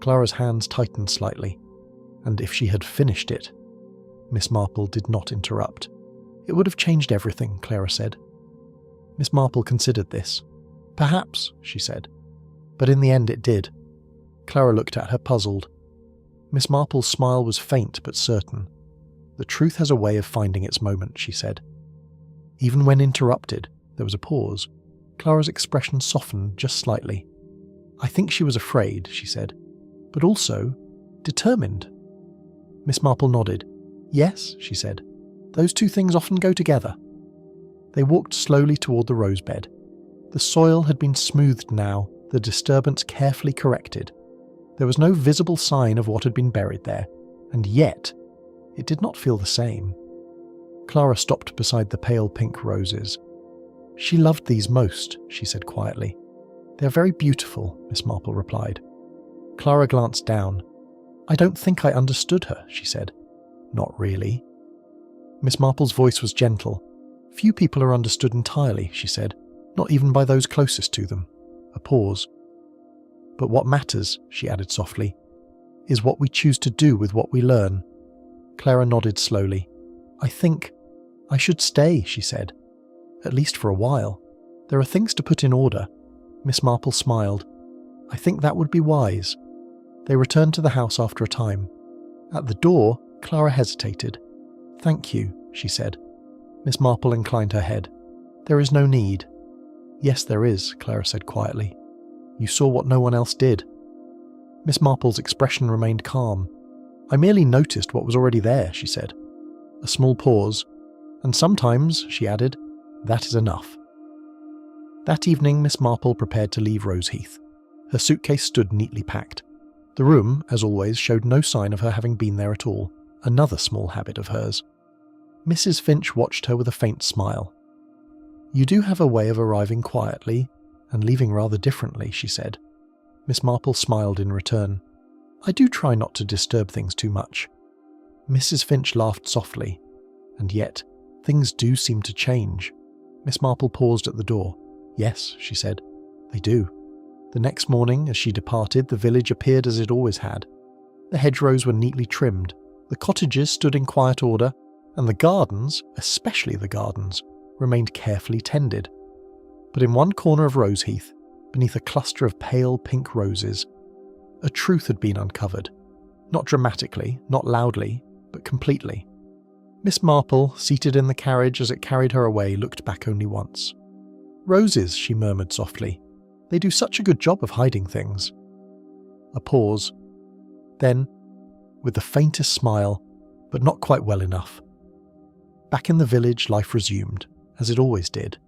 Clara's hands tightened slightly. "And if she had finished it?" Miss Marple did not interrupt. "It would have changed everything," Clara said. Miss Marple considered this. "Perhaps," she said. "But in the end it did." Clara looked at her, puzzled. Miss Marple's smile was faint but certain. "The truth has a way of finding its moment," she said. Even when interrupted, there was a pause. Clara's expression softened just slightly. "I think she was afraid," she said, "but also determined." Miss Marple nodded. "Yes," she said. "Those two things often go together." They walked slowly toward the rose bed. The soil had been smoothed now, the disturbance carefully corrected. There was no visible sign of what had been buried there, and yet it did not feel the same. Clara stopped beside the pale pink roses. "She loved these most," she said quietly. "They are very beautiful," Miss Marple replied. Clara glanced down. "I don't think I understood her," she said. "Not really." Miss Marple's voice was gentle. "Few people are understood entirely," she said, "not even by those closest to them." A pause. "But what matters," she added softly, "is what we choose to do with what we learn." Clara nodded slowly. "I think I should stay," she said. "At least for a while. There are things to put in order." Miss Marple smiled. "I think that would be wise." They returned to the house after a time. At the door, Clara hesitated. "Thank you," she said. Miss Marple inclined her head. "There is no need." "Yes, there is," Clara said quietly. "You saw what no one else did." Miss Marple's expression remained calm. "I merely noticed what was already there," she said. A small pause. "And sometimes," she added, "that is enough." That evening Miss Marple prepared to leave Roseheath. Her suitcase stood neatly packed. The room, as always, showed no sign of her having been there at all, another small habit of hers. Mrs. Finch watched her with a faint smile. "You do have a way of arriving quietly and leaving rather differently," she said. Miss Marple smiled in return. "I do try not to disturb things too much." Mrs. Finch laughed softly. "And yet, things do seem to change." Miss Marple paused at the door. "Yes," she said, "they do." The next morning, as she departed, the village appeared as it always had. The hedgerows were neatly trimmed, the cottages stood in quiet order, and the gardens, especially the gardens, remained carefully tended. But in one corner of Roseheath, beneath a cluster of pale pink roses, a truth had been uncovered. Not dramatically, not loudly, but completely. Miss Marple, seated in the carriage as it carried her away, looked back only once. "Roses," she murmured softly. "They do such a good job of hiding things." A pause. Then, with the faintest smile, but not quite well enough. Back in the village, life resumed, as it always did.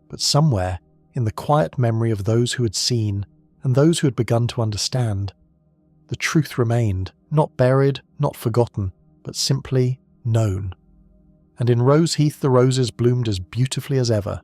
But somewhere, in the quiet memory of those who had seen, and those who had begun to understand, the truth remained, not buried, not forgotten, but simply known. And in Roseheath the roses bloomed as beautifully as ever,